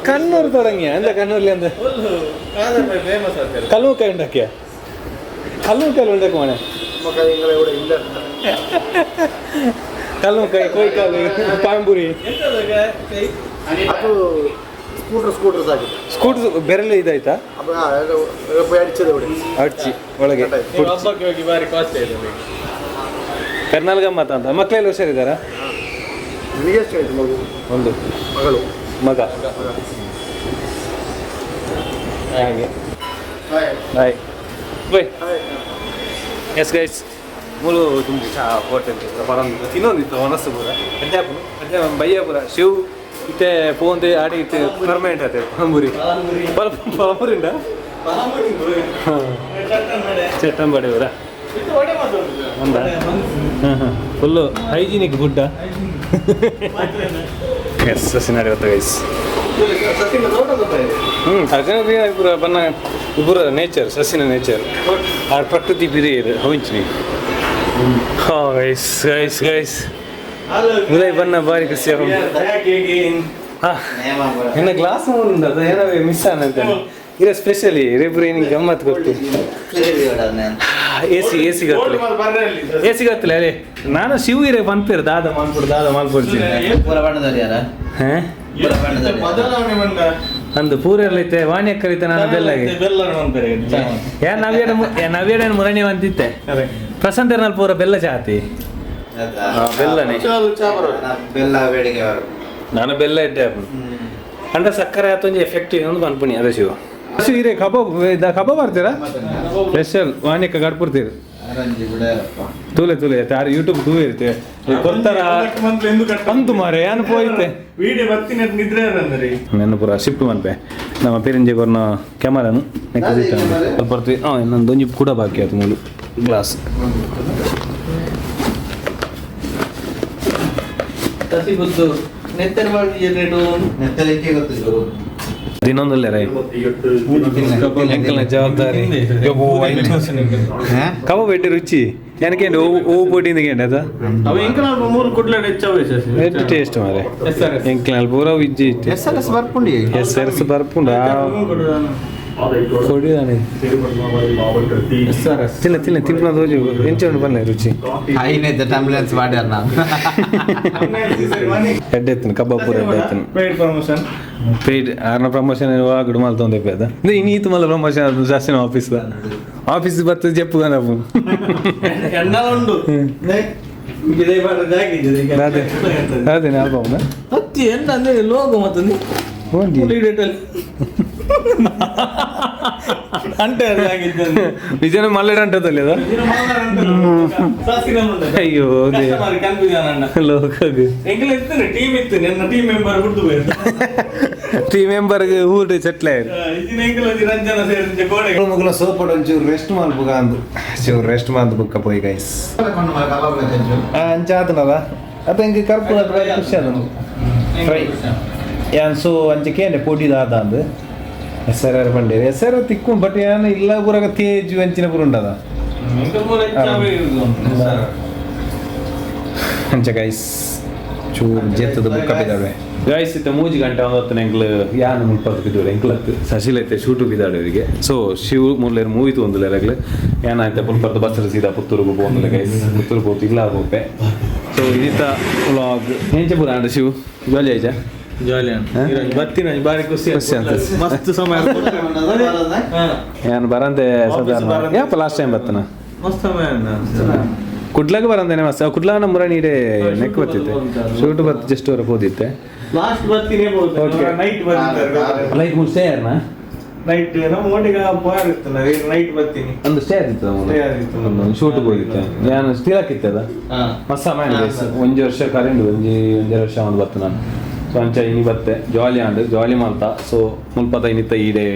ಕಣ್ಣೂರು ತೊಡಂಗಿಯ ಅಂದ ಕಣ್ಣೂರ್ಲಿ ಅಂದ ಫೇಮಸ್ ಆಗ್ತದೆ ಕಲ್ಲುಕಾಯಿ ಉಂಡಕ್ಕಿಯ ಕಲ್ಲುಕಾಯಿ ಉಂಡಕ್ಕೆ ಮನೆ ಕಲ್ಲುಕಾಯಿ ಕೊಯ್ಕಾಲು ಪಾಂಬುರಿ ಸ್ಕೂಟರ್ ಬೆರಳು ಇದಾಯ್ತಾ ಅಡ್ಚಿ ಒಳಗೆ ಹಬ್ಬಕ್ಕೆ ಹೋಗಿ ಬಾರಿ ಕಾಸ್ಟ್ಲಿ ಇದೆ ಕರ್ನಾಲ್ ಗಮ್ಮತ್ ಅಂತ ಮಕ್ಕಳೆಲ್ಲ ಹುಷಾರಿದ್ದಾರಾ ಒಂದು ಮಗ ಹಾಗೆ ಬಾಯ್ ಬಾಯ್ ಎಸ್ ಗೈಸ್ ಮೂಲು ತುಂಬ ಹೋಟೆಲ್ ಬರೋದು ತಿನ್ನೊಂದಿತ್ತು ಮನಸ್ಸು ಪೂರ ಅಡ್ಡಾಪುರ ಬಯ್ಯಾಪುರ ಶಿವ್ ಇತ್ತೆ ಪೋಂದೆ ಆಡಿ ಇತ್ತೆ ಪರ್ಮನೆಂಟ್ ಆಯ್ತು ಪಾಂಬೂರಿ ಪಾಂಬೂರಿಂಡ ಚಟ್ಟಂಬಡಿ ಊರ ಒಂದ ಫುಲ್ಲು ಹೈಜಿನಿಕ್ ಗುಡ್ಡ ಎಸ್ ಸಸಿನಾಡಿ ಗೊತ್ತ ಗೈಸ್ ಇಬ್ಬರ ಬನ್ನ ಇಬ್ಬರ ನೇಚರ್ ಸಸಿನ ನೇಚರ್ ಆ ಪ್ರಕೃತಿ ಬಿರಿ ಇದು ಹಂಚಿನಿ ಗೈಸ್ ಗೈಸ್ ಗೈಸ್ ಉದಯ್ ಬನ್ನ ಬಾರಿ ಖುಷಿ ಇನ್ನು ಗ್ಲಾಸ್ ಉಂಟು ಅದು ಏನೋ ಮಿಸ್ ಆನಂತ ಇರೋ ಸ್ಪೆಷಲಿ ರೇಬ್ರು ಏನಿಗೆ ಗಮ್ಮತ್ ಗೊತ್ತು ಎಸಿ ಗೊತ್ತಿಲ್ಲ ಅದೇ ನಾನು ಶಿವ ಇರೇ ಬಂದ್ಪೇರು ದಾದ ಮಾಡ್ಕೊಡ್ತೀನಿ ಅಂದು ಪೂರೈತೆ ವಾಣ್ಯ ಕರೀತೆ ನಾನು ಬೆಲ್ಲಗೆ ನವ್ಯೇಡ ಮುರಣಿ ಅಂತಿತ್ತೆ ಪ್ರಸಂತರ್ನಲ್ಲಿ ಪೂರ ಬೆಲ್ಲ ಚಾತಿ ಬೆಲ್ಲನೇ ನಾನು ಬೆಲ್ಲ ಇದ್ದೆ ಅಂದ್ರೆ ಸಕ್ಕರೆ ಆತೊಂದು ಎಫೆಕ್ಟಿವ್ ಒಂದು ಬಂದ್ಪುಣಿ ಅದೇ ಶಿವ ಇರೇ ಕಬಾಬ್ ಬರ್ತೀರಾ ಸ್ಪೆಷಲ್ ವಾಣ್ಯಕ್ಕೆ ಗಡ್ಪುರ್ತೀರಿ ತೂಲೆ ಯಾರು ಯೂಟ್ಯೂಬ್ ತೂ ಇರುತ್ತೆ ಕೊಡ್ತಾರ ಅಂತು ಮಾರೆ ಏನು ಪೋಯ್ತೆ ನಾನು ಪೂರ ಶಿಫ್ಟ್ ಮನ್ಪೆ ನಮ್ಮ ಪೇರೆಂಜೆ ಕೊರ್ನ ಕ್ಯಾಮರಾನು ನೆಕ್ಸ್ಟ್ ಬರ್ತೀವಿ ಇನ್ನೊಂದು ಒಂಜಿ ಕೂಡ ಬಾಕಿ ಆಯ್ತು ಮೂಲು ಗ್ಲಾಸ್ ಇನ್ನೊಂದಲ್ಲೇ ರೈ ಎಂಕಲ್ನ ಜವಾಬ್ದಾರಿ ಕಬಾಬ್ ಎಡ್ಡೆ ರುಚಿ ಏನಕ್ಕೆ ಹೂ ಪೋಟಿಂದ ಕೇಂಡ ಟೇಸ್ಟ್ ಮಾರೆ ಎಂಕಲ್ ಪೂರ ವಿಜ್ಜಿ ಎಸ್ ಬರ್ಪುಂಡ ಕೊಡಿದಾನೆ ತಿನ್ನ ತಿಂಪನ ತೋಜು ಎಂಚು ಬನ್ನಿ ರುಚಿ ಎಡ್ಡೆತ್ತನು ಕಬಾಬ್ ಪೂರ ಎಡ್ಡೆತ್ತನು ಪೇಯ್ಡ್ ಆರ್ನ ಪ್ರಮೋಷನ್ ಆಗುಡು ಮಲ್ತೊಂದೆ ಪೇದ ಇನ್ನೀತು ಮಲ್ಲ ಪ್ರಮೋಷನ್ ಅದು ಜಾಸ್ತಿ ಆಫೀಸ್ ಬರ್ತದೆ ಜಪ್ಪು ಗನಪು ಅದೇ ಆಲ್ಬಮ್ನ ಲೋಗೋ ಮತ್ತೆ అంటే ನಿಜನ ಮಲ್ಲೆಡ ಅಂಟದಲ್ಲಿ ಅದ ಅಯ್ಯೋ ಟೀಮ್ ಇತ್ತು ನನ್ನ ಟೀಮ್ ಮೆಂಬರ್ ಹುಡ್ದು ಟೀಮ್ ಮೆಂಬರ್ಗೆ ಊಟ ಸೆಟ್ಲೆ ರಂಜನ ಸೇರಿ ಗೋಡೆ ಮಗಳ ಸೋಪಡ ಒಂಚೂರು ರೆಸ್ಟ್ ಮಾಡ್ಬೇಕ ಅಂದು ಚೂರು ರೆಸ್ಟ್ ಮಾಡ್ದು ಬುಕ್ಕ ಪೋಯ್ ಗೈಸ್ ಅಂಚಾತನದ ಅದ ಹಿಂಗೆ ಕರ್ಪೂರ ಖುಷಿ ಅದ ಫ್ರೈ ಯಾನ್ ಸೊ ಅಂಚಕೇನೆ ಪೊಡಿದಾದ ಅಂದು ಹೆಸರು ಬಂಡೆ ಹೆಸರು ತಿಕ್ಕು ಬಟ್ ಏನು ಇಲ್ಲ ಊರಾಗ ತೇಜು ಅಂಚಿನ ಬುರುಂಡದ ಅಂಚ ಗೈಸ್ ಚೂರು ಜೆತ್ತದ ಬುಕ್ಕ ಬಿದ್ದಾವೆ ಗೈಸ್ ಇತ್ತ 3 ಗಂಟೆ 9 ಎಂಕ್ಲು ಯಾನು ಮುಲ್ಪತ್ತು ಬಿದ್ದೋರು ಎಂಕ್ಲತ್ತು ಸಸಿಲೈತೆ ಶೂಟು ಬಿದ್ದಾಡೆ ಅವರಿಗೆ ಸೊ ಶಿವ್ ಮುಲ್ಲೇರು ಮೂವಿ ತೊಂದಿಲ್ಲ ಇರಗ್ಲು ಏನಾಯ್ತು ಪುಲ್ಪರ್ದು ಬಸ್ಸಲ್ಲಿ ಸೀದಾ ಪುತ್ತೂರಿಗೆ ಹೋಗಿಲ್ಲ ಗೈಸ್ ಪುತ್ತೂರಿಗೆ ಹೋಗ್ತು ಇಲ್ಲ ಹೋಗ್ಬೆ ಸೊ ಇದಿತ್ತ ವ್ಲಾಗ್ ಹೆಂಚೆ ಪುರ ಅಂಡ ಶಿವ್ ಜಾಲಿ ಆಯ್ತಾ ಜಾಲಿ ಬರ್ತೀನಿ ಬಾರಿ ಖುಷಿ ಮಸ್ತ್ ಸಮಯ ಏನು ಬರಂತೆ ಸಾಧಾರಣ ಯಾಪ ಲಾಸ್ಟ್ ಟೈಮ್ ಬರ್ತನ ಮಸ್ತ್ ಸಮಯ ಕುಡ್ಲಾಗ ಬರಂದೇನೆ ಮಸ್ತ್ ಕುಡ್ಲಾಗ ನಮ್ಮ ನೀಡೆ ನೆಕ್ ಬತ್ತಿತ್ತೆ ಶೂಟ್ ಬತ್ತು ಜಸ್ಟ್ ವರೆಗೆ ಹೋದಿತ್ತೆ ಲಾಸ್ಟ್ ಬರ್ತೀನಿ ನೈಟ್ ಬರ್ತಾರೆ ಲೈಕ್ ಮುಲ್ ಸ್ಟೇ ಯಾರನ ನೈಟ್ ನಮ್ಮ ಒಟ್ಟಿಗೆ ಬಾರ್ ಇರ್ತಲ್ಲ ನೈಟ್ ಬರ್ತೀನಿ ಒಂದು ಸ್ಟೇ ಆಗಿತ್ತು ಒಂದು ಶೂಟ್ ಹೋಗಿತ್ತೆ ನಾನು ಸ್ಟೀಲ್ ಹಾಕಿತ್ತದ ಮಸ್ತ್ ಸಮಯ ಒಂಜಿ ವರ್ಷ ಕರೆಂಡು ಒಂಜಿ ವರ್ಷ ಒಂದು ಬತ್ತು ನಾನು ಸೊ ಅಂಚ ಇನಿ ಬತ್ತೆ ಜಾಲಿ ಆಂಡ್ ಜಾಲಿ ಮಾಲ್ತಾ ಸೊ ಮುಲ್ಪತ ಇನ್ನಿತ್ತ ಈಡೆ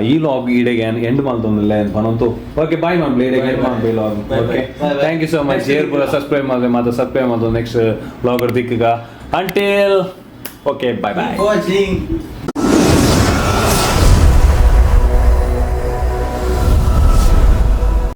ಈ ಲಾಗ್ ಈಡೆಗೆ ಎಂಡ್ ಮಾಡ್ತೊಂದಿಲ್ಲ ಏನು ಪನಂತು ಓಕೆ ಬಾಯ್ ಮಾಡ್ಲಿ ಈಡೆಗೆ ಎಂಡ್ ಮಾಡ್ಲಿ log okay thank you so much share ಪೂರ ಸಬ್ಸ್ಕ್ರೈಬ್ ಮಾಡಿದೆ ಮತ್ತು ಸಬ್ಸ್ಕ್ರೈಬ್ ಮಾಡೋದು ನೆಕ್ಸ್ಟ್ ಲಾಗರ್ ದಿಕ್ಕಗ ಅಂಟಿಲ್ ಓಕೆ ಬಾಯ್ ಬಾಯ್